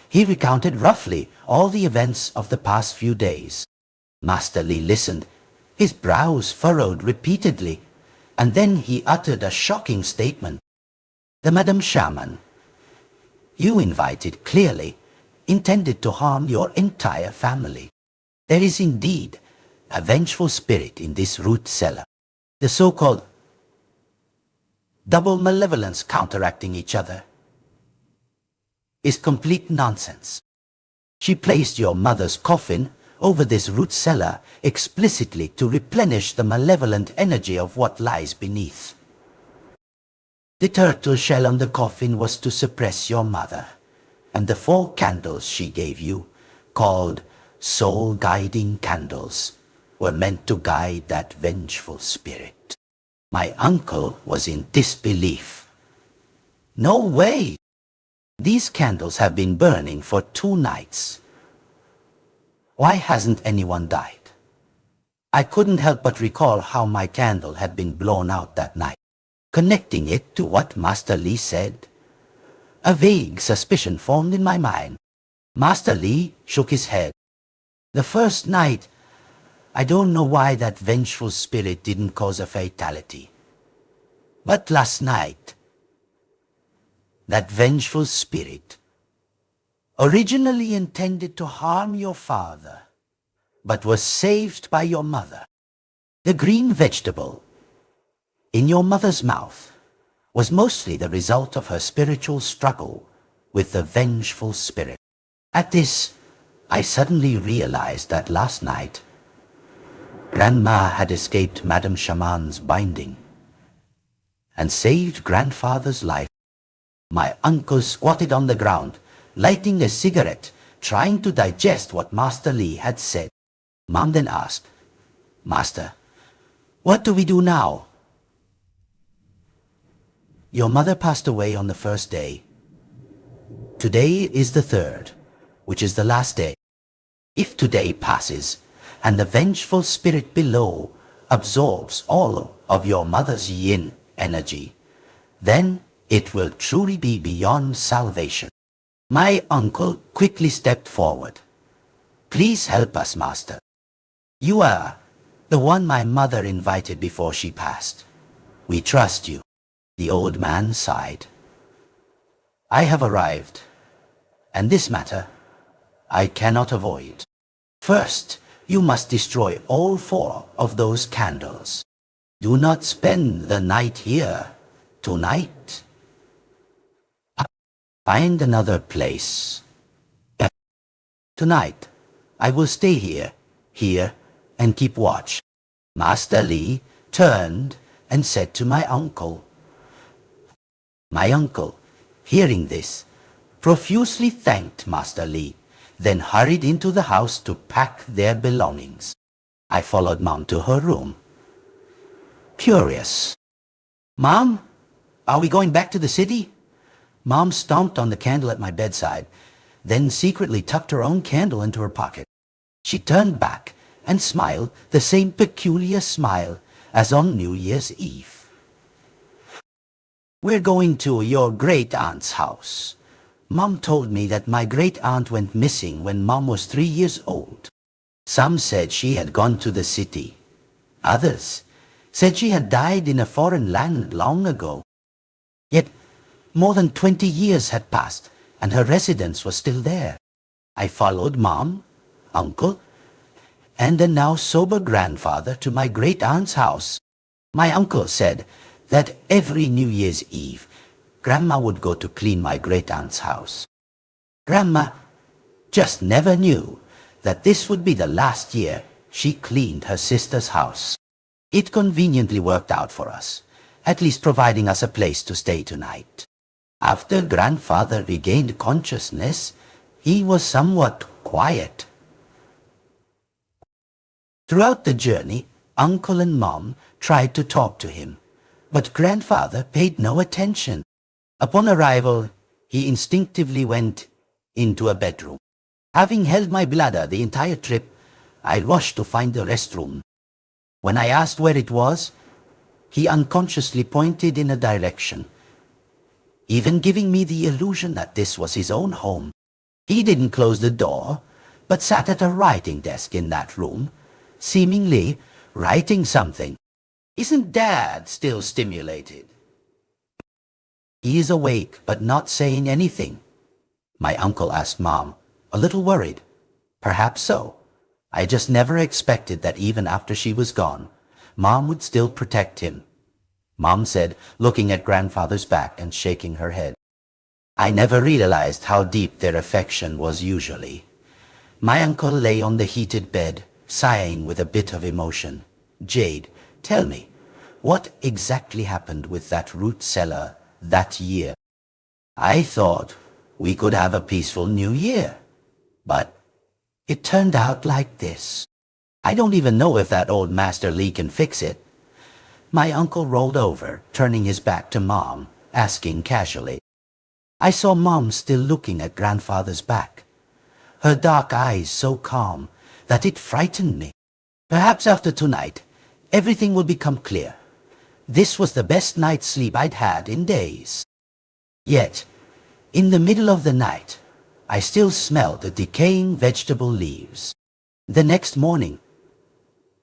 he recounted roughly all the events of the past few days. Master Li listened, his brows furrowed repeatedly, and then he uttered a shocking statement. The Madam Shaman you invited clearly intended to harm your entire family. There is indeed a vengeful spirit in this root cellar, the so-called double malevolence counteracting each other is complete nonsense. She placed your mother's coffin over this root cellar explicitly to replenish the malevolent energy of what lies beneath. The turtle shell on the coffin was to suppress your mother, and the 4 candles she gave you, called soul-guiding candles, were meant to guide that vengeful spirit. My uncle was in disbelief. No way! These candles have been burning for 2 nights. Why hasn't anyone died? I couldn't help but recall how my candle had been blown out that night. Connecting it to what Master Li said, a vague suspicion formed in my mind. Master Li shook his head. The first night, I don't know why that vengeful spirit didn't cause a fatality. But last night, that vengeful spirit, originally intended to harm your father, but was saved by your mother. The green vegetable in your mother's mouth was mostly the result of her spiritual struggle with the vengeful spirit. At this, I suddenly realized that last night, Grandma had escaped Madame Shaman's binding and saved Grandfather's life. My uncle squatted on the ground, lighting a cigarette, trying to digest what Master Li had said. Mom then asked, "Master, what do we do now?" "Your mother passed away on the first day. Today is the third, which is the last day. If today passes, and the vengeful spirit below absorbs all of your mother's yin energy, then it will truly be beyond salvation." My uncle quickly stepped forward. "Please help us, Master. You are the one my mother invited before she passed. We trust you." The old man sighed. "I have arrived, and this matter I cannot avoid. First, you must destroy all 4 of those candles. Do not spend the night here tonight. Find another place. Tonight, I will stay here, and keep watch." Master Li turned and said to my uncle. My uncle, hearing this, profusely thanked Master Li, then hurried into the house to pack their belongings. I followed Mom to her room. Curious. "Mom, are we going back to the city?" Mom stomped on the candle at my bedside, then secretly tucked her own candle into her pocket. She turned back and smiled the same peculiar smile as on New Year's Eve. "We're going to your great-aunt's house. Mom told me that my great-aunt went missing when Mom was 3 years old. Some said she had gone to the city. Others said she had died in a foreign land long ago. Yet more than 20 years had passed, and her residence was still there. I followed Mom, Uncle, and the now sober grandfather to my great-aunt's house. My uncle said that every New Year's Eve, Grandma would go to clean my great-aunt's house. Grandma just never knew that this would be the last year she cleaned her sister's house. It conveniently worked out for us, at least providing us a place to stay tonight. After Grandfather regained consciousness, he was somewhat quiet. Throughout the journey, Uncle and Mom tried to talk to him, but Grandfather paid no attention. Upon arrival, he instinctively went into a bedroom. Having held my bladder the entire trip, I rushed to find the restroom. When I asked where it was, he unconsciously pointed in a direction, even giving me the illusion that this was his own home. He didn't close the door, but sat at a writing desk in that room, seemingly writing something. Isn't Dad still stimulated? He is awake, but not saying anything. My uncle asked Mom, a little worried. Perhaps so. I just never expected that even after she was gone, Mom would still protect him. Mom said, looking at Grandfather's back and shaking her head. I never realized how deep their affection was usually. My uncle lay on the heated bed, sighing with a bit of emotion. Jade, tell me, what exactly happened with that root cellar that year? I thought we could have a peaceful new year, but it turned out like this. I don't even know if that old Master Li can fix it. My uncle rolled over, turning his back to Mom, asking casually. I saw Mom still looking at Grandfather's back, her dark eyes so calm that it frightened me. Perhaps after tonight, everything will become clear. This was the best night's sleep I'd had in days. Yet, in the middle of the night, I still smelled the decaying vegetable leaves. The next morning,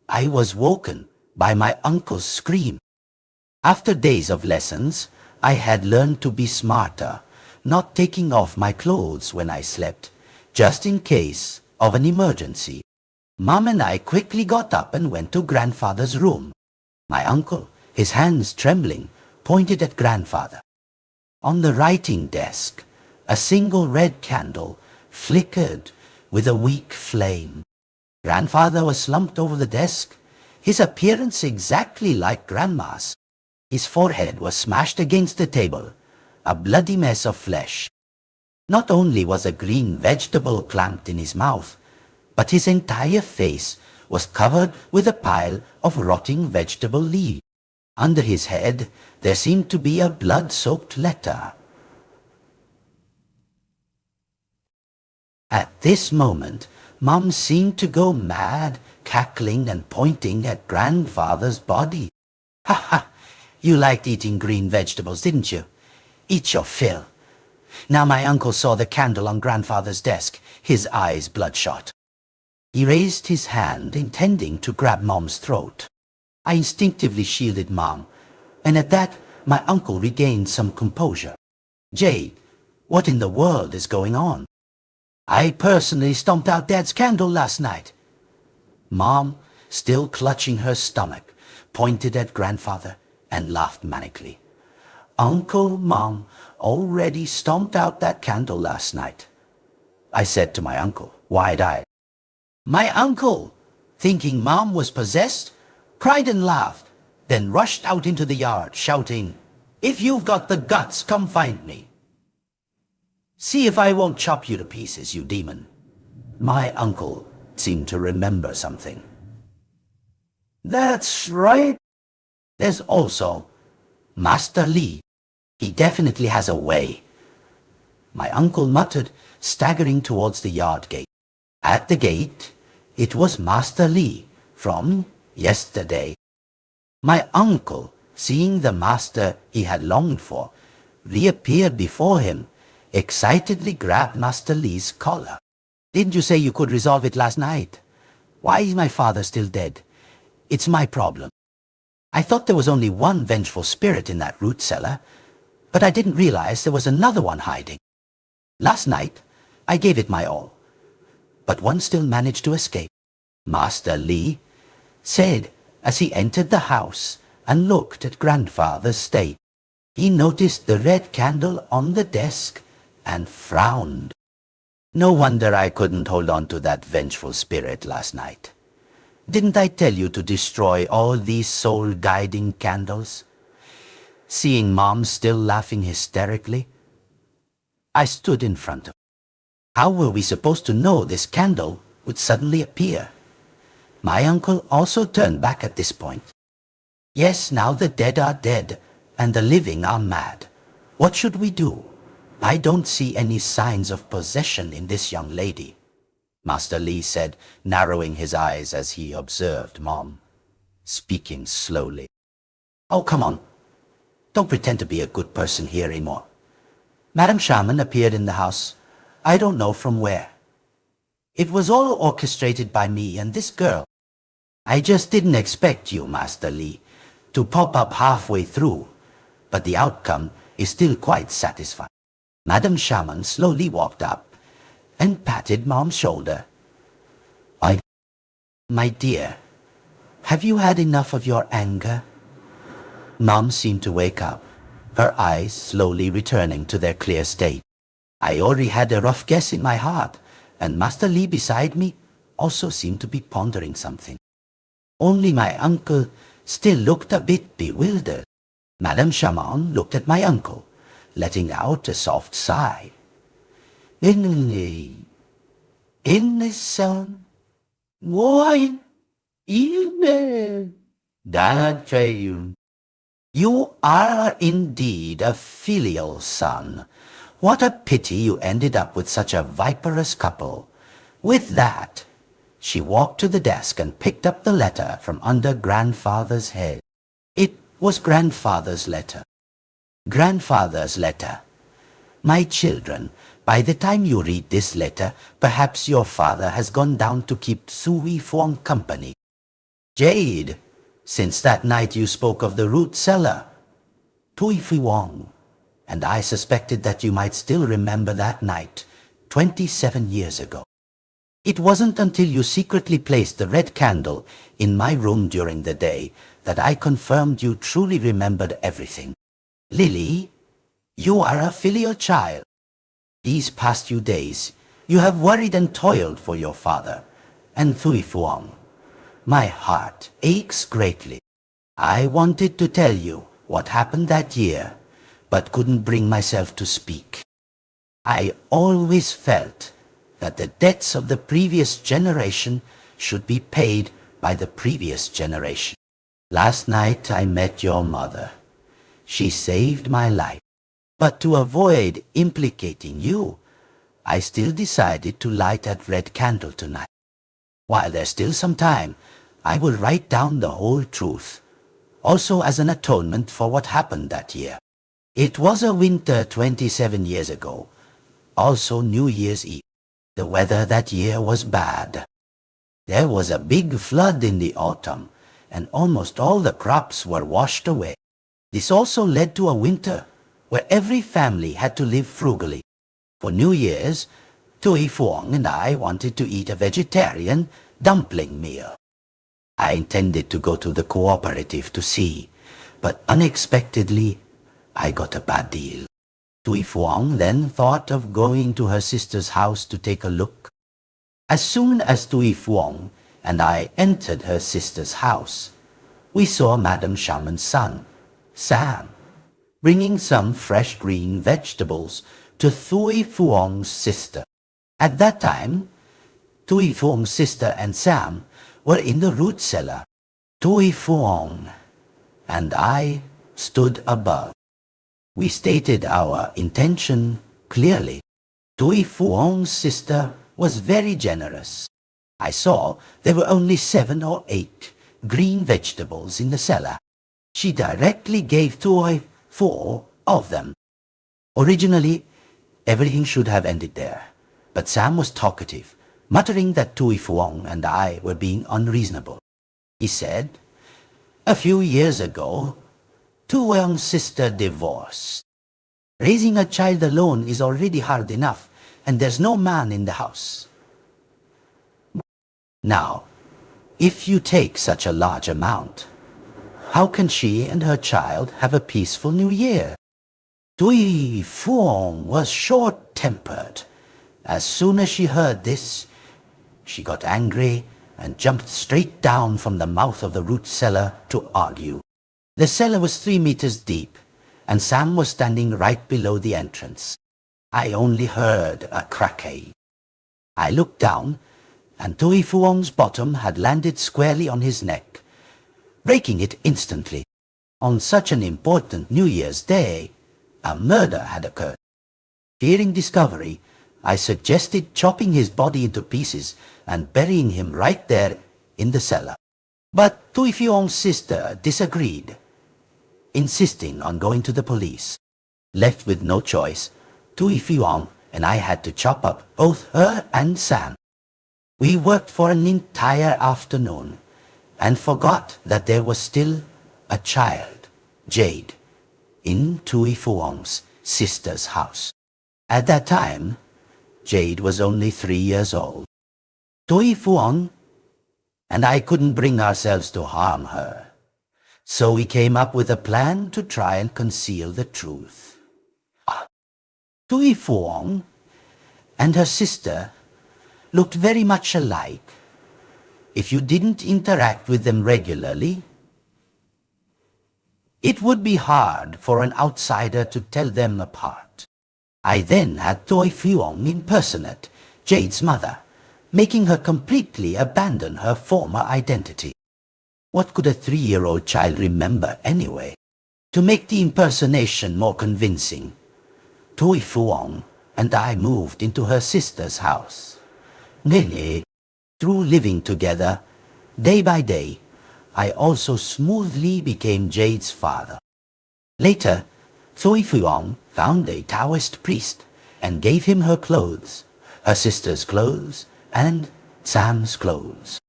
I was woken by my uncle's scream. After days of lessons, I had learned to be smarter, not taking off my clothes when I slept, just in case of an emergency. Mom and I quickly got up and went to Grandfather's room. My uncle, his hands trembling, pointed at Grandfather. On the writing desk, A single red candle flickered with a weak flame. Grandfather was slumped over the desk, his appearance exactly like Grandma's. His forehead was smashed against the table, a bloody mess of flesh. Not only was a green vegetable clamped in his mouth, but his entire face was covered with a pile of rotting vegetable leaves. Under his head, there seemed to be a blood-soaked letter. At this moment, Mom seemed to go mad, cackling and pointing at Grandfather's body. "Ha ha! You liked eating green vegetables, didn't you? Eat your fill." Now my uncle saw the candle on Grandfather's desk, his eyes bloodshot. He raised his hand, intending to grab Mom's throat. I instinctively shielded Mom, and at that, my uncle regained some composure. "Jade, what in the world is going on?" "I personally stomped out Dad's candle last night." Mom, still clutching her stomach, pointed at Grandfather and laughed manically. "Uncle, Mom already stomped out that candle last night," I said to my uncle, wide-eyed. My uncle, thinking Mom was possessed, cried and laughed, then rushed out into the yard, shouting, "If you've got the guts, come find me. See if I won't chop you to pieces, you demon." My uncle seemed to remember something. "That's right. There's also Master Lee. He definitely has a way," my uncle muttered, staggering towards the yard gate. At the gate, it was Master Lee from yesterday. My uncle, seeing the master he had longed for, reappeared before him, excitedly grabbed Master Lee's collar. "Didn't you say you could resolve it last night? Why is my father still dead? It's my problem. I thought there was only one vengeful spirit in that root cellar, but I didn't realize there was another one hiding. Last night, I gave it my all, but one still managed to escape." Master Lee said as he entered the house and looked at Grandfather's state. He noticed the red candle on the desk and frowned. "No wonder I couldn't hold on to that vengeful spirit last night. Didn't I tell you to destroy all these soul-guiding candles?" Seeing Mom still laughing hysterically, I stood in front of her. How were we supposed to know this candle would suddenly appear? My uncle also turned back at this point. "Yes, now the dead are dead, and the living are mad. What should we do? I don't see any signs of possession in this young lady," Master Lee said, narrowing his eyes as he observed Mom, speaking slowly. "Oh, come on. Don't pretend to be a good person here anymore. Madam Shaman appeared in the house, I don't know from where. It was all orchestrated by me and this girl. I just didn't expect you, Master Lee, to pop up halfway through, but the outcome is still quite satisfying." Madam Shaman slowly walked up and patted Mom's shoulder. My dear, have you had enough of your anger?" Mom seemed to wake up, her eyes slowly returning to their clear state. I already had a rough guess in my heart, and Master Lee beside me also seemed to be pondering something. Only my uncle still looked a bit bewildered. Madam Shaman looked at my uncle, letting out a soft sigh. Innocent. Why? You are indeed a filial son. What a pity you ended up with such a viperous couple. With that, she walked to the desk and picked up the letter from under Grandfather's head. It was Grandfather's letter. Grandfather's letter. My children, by the time you read this letter, perhaps your father has gone down to keep Sui Fuang company. Jade, since that night you spoke of the root cellar. Tui Fuang, and I suspected that you might still remember that night, 27 years ago. It wasn't until you secretly placed the red candle in my room during the day that I confirmed you truly remembered everything. Lily, you are a filial child. These past few days, you have worried and toiled for your father, and Thuy Phuong. My heart aches greatly. I wanted to tell you what happened that year, but couldn't bring myself to speak. I always felt that the debts of the previous generation should be paid by the previous generation. Last night I met your mother. She saved my life. But to avoid implicating you, I still decided to light that red candle tonight. While there's still some time, I will write down the whole truth, also as an atonement for what happened that year. It was a winter 27 years ago, also New Year's Eve. The weather that year was bad. There was a big flood in the autumn, and almost all the crops were washed away. This also led to a winter where every family had to live frugally. For New Year's, Thuy Phuong and I wanted to eat a vegetarian dumpling meal. I intended to go to the cooperative to see, but unexpectedly, I got a bad deal. Thuy Phuong then thought of going to her sister's house to take a look. As soon as Thuy Phuong and I entered her sister's house, we saw Madam Shaman's son, Sam, bringing some fresh green vegetables to Thuy Phuong's sister. At that time, Thuy Phuong's sister and Sam were in the root cellar. Thuy Phuong and I stood above. We stated our intention clearly. Thuy Phuong's sister was very generous. I saw there were only 7 or 8 green vegetables in the cellar. She directly gave Thuy 4 of them. Originally, everything should have ended there, but Sam was talkative, muttering that Thuy Phuong and I were being unreasonable. He said, "A few years ago, Thuong's sister divorced. Raising a child alone is already hard enough, and there's no man in the house. Now, if you take such a large amount, how can she and her child have a peaceful new year?" Thuy Phuong was short-tempered. As soon as she heard this, she got angry and jumped straight down from the mouth of the root cellar to argue. The cellar was 3 meters deep, and Sam was standing right below the entrance. I only heard a crackle. I looked down, and Thuy Phuong's bottom had landed squarely on his neck, breaking it instantly. On such an important New Year's Day, a murder had occurred. Fearing discovery, I suggested chopping his body into pieces and burying him right there in the cellar. But Thuy Phuong's sister disagreed, insisting on going to the police. Left with no choice, Thuy Phuong and I had to chop up both her and Sam. We worked for an entire afternoon and forgot that there was still a child, Jade, in Thuy Phuong's sister's house. At that time, Jade was only 3 years old. Thuy Phuong and I couldn't bring ourselves to harm her, so we came up with a plan to try and conceal the truth. Thuy Phuong and her sister looked very much alike. If you didn't interact with them regularly, it would be hard for an outsider to tell them apart. I then had Thuy Phuong impersonate Jade's mother, making her completely abandon her former identity. What could a 3-year-old child remember anyway? To make the impersonation more convincing, Thuy Phuong and I moved into her sister's house. Through living together, day by day, I also smoothly became Jade's father. Later, Thuy Phuong found a Taoist priest and gave him her clothes, her sister's clothes, and Sam's clothes.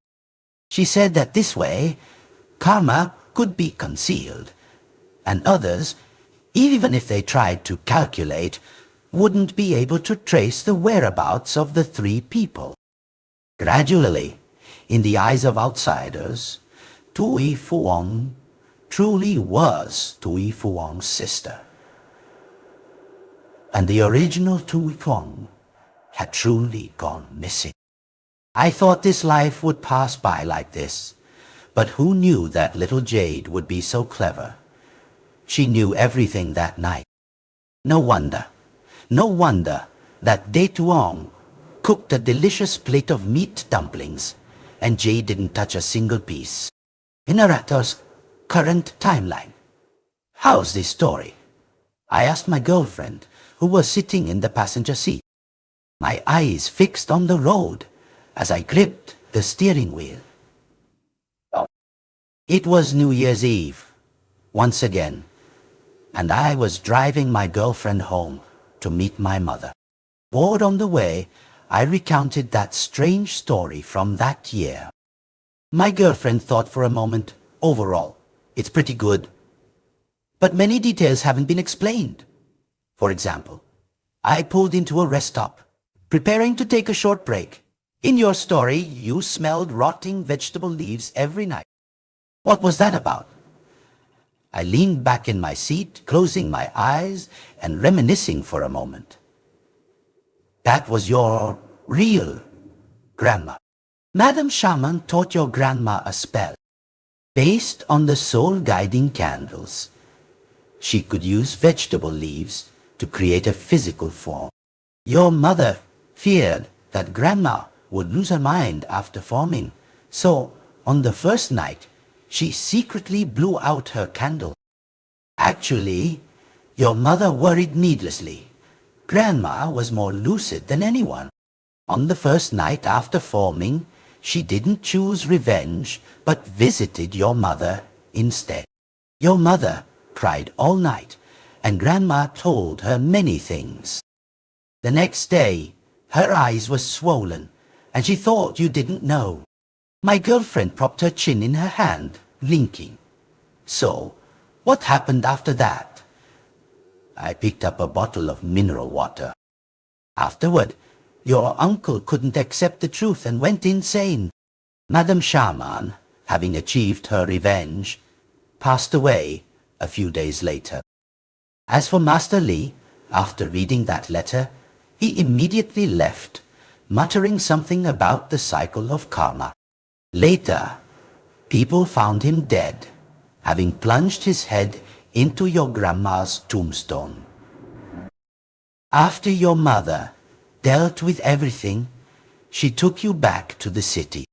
She said that this way, karma could be concealed, and others, even if they tried to calculate, wouldn't be able to trace the whereabouts of the 3 people. Gradually, in the eyes of outsiders, Thuy Phuong truly was Thuy Phuong's sister. and the original Tuikong had truly gone missing. I thought this life would pass by like this, but who knew that little Jade would be so clever? She knew everything that night. No wonder that De Tuong cooked a delicious plate of meat dumplings, and Jade didn't touch a single piece. In Arato's current timeline. How's this story? I asked my girlfriend, who was sitting in the passenger seat, my eyes fixed on the road as I gripped the steering wheel. It was New Year's Eve, once again, and I was driving my girlfriend home to meet my mother. Bored on the way, I recounted that strange story from that year. My girlfriend thought for a moment, overall, it's pretty good. But many details haven't been explained. For example, I pulled into a rest stop, preparing to take a short break. In your story, you smelled rotting vegetable leaves every night. What was that about? I leaned back in my seat, closing my eyes and reminiscing for a moment. That was your real grandma. Madam Shaman taught your grandma a spell. Based on the soul-guiding candles, she could use vegetable leaves to create a physical form. Your mother feared that grandma would lose her mind after forming, so on the first night, she secretly blew out her candle. Actually, your mother worried needlessly. Grandma was more lucid than anyone. On the first night after forming, she didn't choose revenge, but visited your mother instead. Your mother cried all night, and Grandma told her many things. The next day, her eyes were swollen, and she thought you didn't know. My girlfriend propped her chin in her hand, blinking. So, what happened after that? I picked up a bottle of mineral water. Afterward, your uncle couldn't accept the truth and went insane. Madam Shaman, having achieved her revenge, passed away a few days later. As for Master Li, after reading that letter, he immediately left, muttering something about the cycle of karma. Later, people found him dead, having plunged his head into your grandma's tombstone. After your mother dealt with everything, she took you back to the city.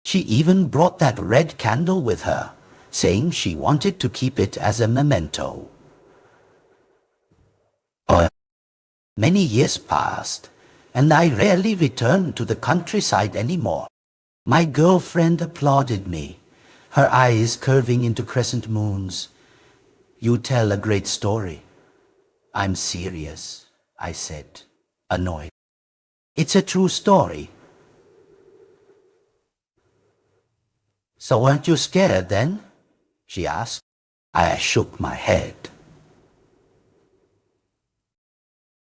She even brought that red candle with her, saying she wanted to keep it as a memento. Many years passed, and I rarely returned to the countryside anymore. My girlfriend applauded me, her eyes curving into crescent moons. You tell a great story. I'm serious, I said, annoyed. It's a true story. So weren't you scared then? She asked. I shook my head.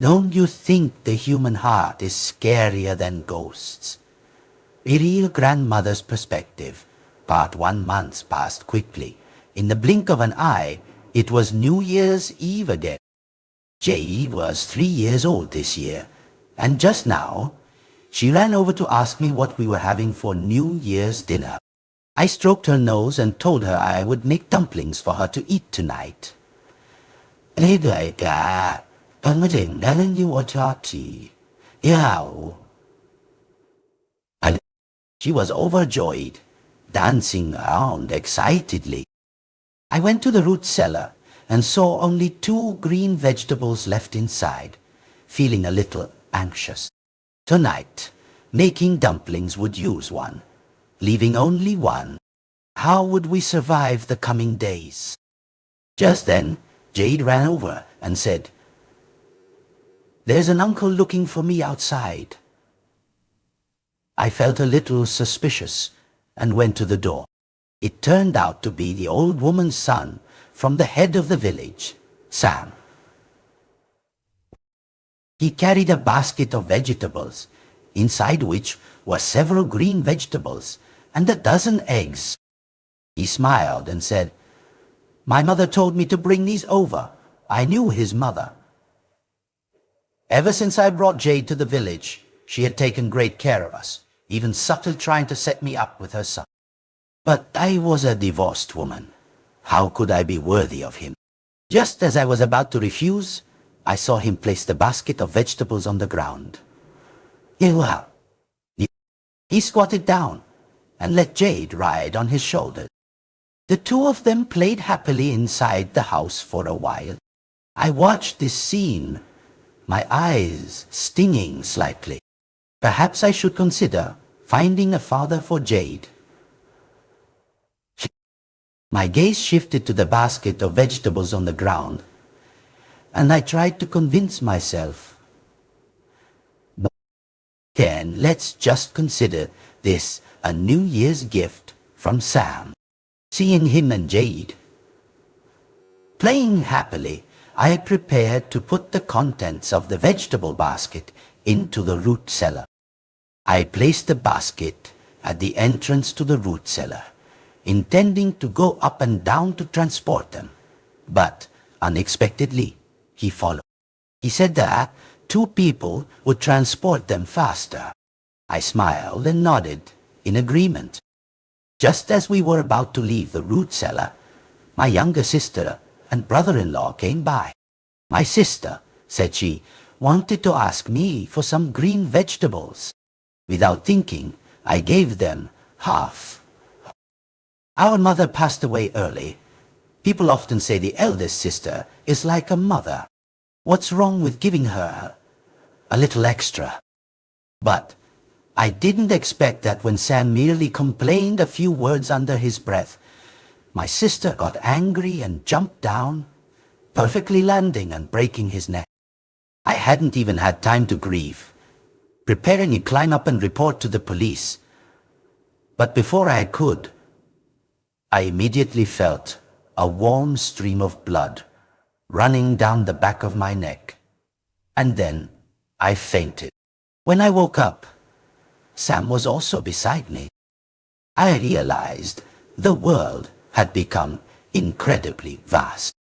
Don't you think the human heart is scarier than ghosts? A real grandmother's perspective. Part 1 months passed quickly. In the blink of an eye, it was New Year's Eve again. Jay was 3 years old this year, and just now, she ran over to ask me what we were having for New Year's dinner. I stroked her nose and told her I would make dumplings for her to eat tonight. She was overjoyed, dancing around excitedly. I went to the root cellar and saw only 2 green vegetables left inside, feeling a little anxious. Tonight, making dumplings would use one, leaving only one. How would we survive the coming days? Just then, Jade ran over and said, "There's an uncle looking for me outside." I felt a little suspicious and went to the door. It turned out to be the old woman's son from the head of the village, Sam. He carried a basket of vegetables, inside which were several green vegetables and a dozen eggs. He smiled and said, "My mother told me to bring these over. I knew his mother." Ever since I brought Jade to the village, she had taken great care of us, even subtly trying to set me up with her son. But I was a divorced woman. How could I be worthy of him? Just as I was about to refuse, I saw him place the basket of vegetables on the ground. Well, he squatted down and let Jade ride on his shoulders. The two of them played happily inside the house for a while. I watched this scene, my eyes stinging slightly. Perhaps I should consider finding a father for Jade. My gaze shifted to the basket of vegetables on the ground, and I tried to convince myself. But then let's just consider this a New Year's gift from Sam. Seeing him and Jade playing happily, I prepared to put the contents of the vegetable basket into the root cellar. I placed the basket at the entrance to the root cellar, intending to go up and down to transport them. But unexpectedly, he followed. He said that 2 people would transport them faster. I smiled and nodded in agreement. Just as we were about to leave the root cellar, my younger sister and brother-in-law came by. My sister, said she, wanted to ask me for some green vegetables. Without thinking, I gave them half. Our mother passed away early. People often say the eldest sister is like a mother. What's wrong with giving her a little extra? But I didn't expect that when Sam merely complained a few words under his breath, my sister got angry and jumped down, perfectly landing and breaking his neck. I hadn't even had time to grieve, preparing to climb up and report to the police. But before I could, I immediately felt a warm stream of blood running down the back of my neck, and then I fainted. When I woke up, Sam was also beside me. I realized the world had become incredibly vast.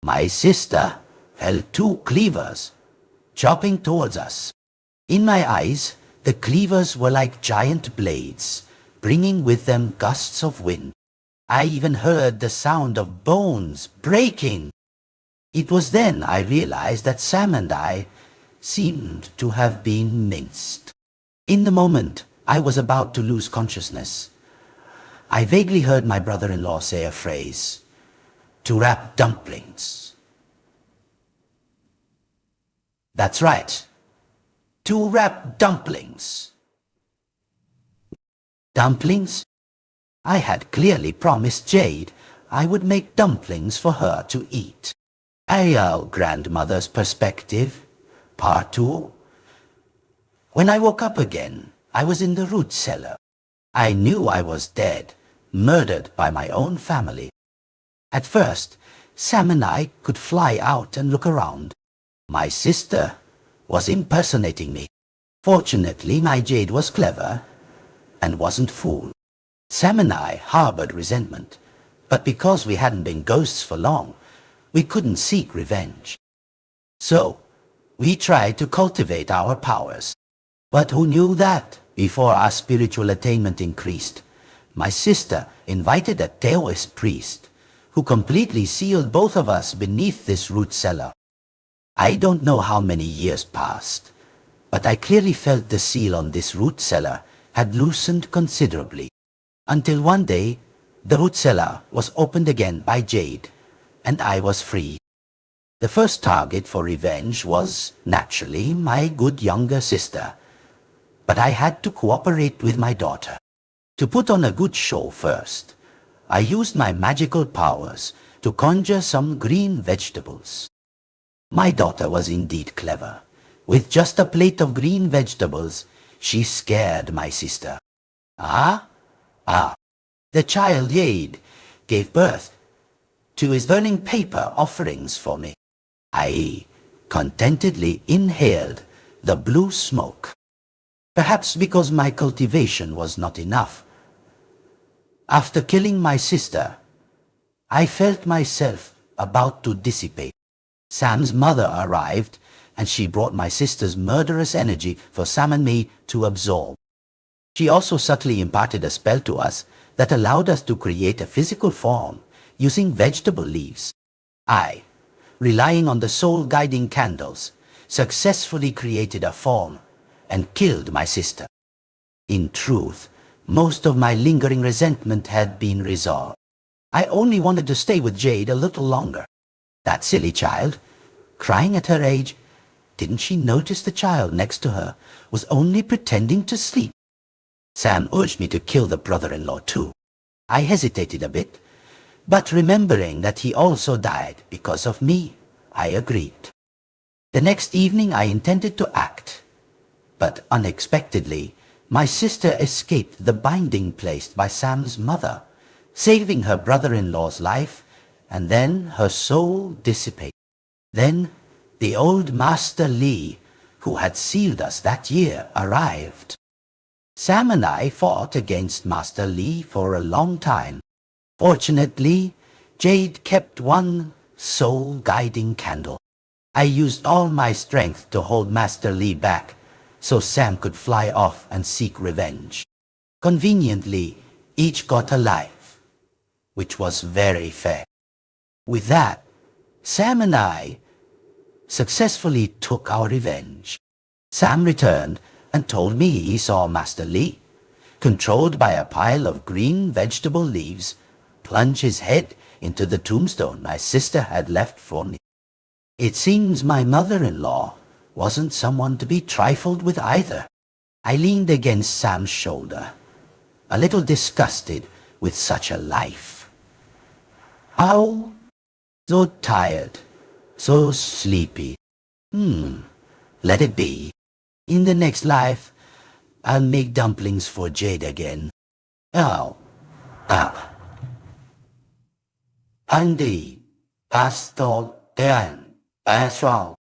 My sister held 2 cleavers, chopping towards us. In my eyes, the cleavers were like giant blades, bringing with them gusts of wind. I even heard the sound of bones breaking. It was then I realized that Sam and I seemed to have been minced. In the moment, I was about to lose consciousness. I vaguely heard my brother-in-law say a phrase, "to wrap dumplings." That's right, to wrap dumplings. Dumplings? I had clearly promised Jade I would make dumplings for her to eat. A grandmother's perspective, part 2. When I woke up again, I was in the root cellar. I knew I was dead, murdered by my own family. At first, Sam and I could fly out and look around. My sister was impersonating me. Fortunately, my Jade was clever and wasn't fooled. Sam and I harbored resentment, but because we hadn't been ghosts for long, we couldn't seek revenge. So, we tried to cultivate our powers. But who knew that, before our spiritual attainment increased, my sister invited a Taoist priest, who completely sealed both of us beneath this root cellar. I don't know how many years passed, but I clearly felt the seal on this root cellar had loosened considerably, until one day the root cellar was opened again by Jade, and I was free. The first target for revenge was, naturally, my good younger sister, but I had to cooperate with my daughter. To put on a good show first, I used my magical powers to conjure some green vegetables. My daughter was indeed clever. With just a plate of green vegetables, she scared my sister. The child Jade gave birth to his burning paper offerings for me. I contentedly inhaled the blue smoke. Perhaps because my cultivation was not enough. After killing my sister, I felt myself about to dissipate. Sam's mother arrived, and she brought my sister's murderous energy for Sam and me to absorb. She also subtly imparted a spell to us that allowed us to create a physical form using vegetable leaves. I, relying on the soul-guiding candles, successfully created a form and killed my sister. In truth, most of my lingering resentment had been resolved. I only wanted to stay with Jade a little longer. That silly child, crying at her age, didn't she notice the child next to her was only pretending to sleep? Sam urged me to kill the brother-in-law too. I hesitated a bit, but remembering that he also died because of me, I agreed. The next evening I intended to act, but unexpectedly, my sister escaped the binding placed by Sam's mother, saving her brother-in-law's life, and then her soul dissipated. Then the old Master Lee, who had sealed us that year, arrived. Sam and I fought against Master Lee for a long time. Fortunately, Jade kept one soul-guiding candle. I used all my strength to hold Master Lee back, so Sam could fly off and seek revenge. Conveniently, each got a life, which was very fair. With that, Sam and I successfully took our revenge. Sam returned and told me he saw Master Lee, controlled by a pile of green vegetable leaves, plunge his head into the tombstone my sister had left for me. It seems my mother-in-law wasn't someone to be trifled with either. I leaned against Sam's shoulder, a little disgusted with such a life. How? So tired, so sleepy. Let it be. In the next life, I'll make dumplings for Jade again. Oh, up. Andy, pastor, Dan, Pascal.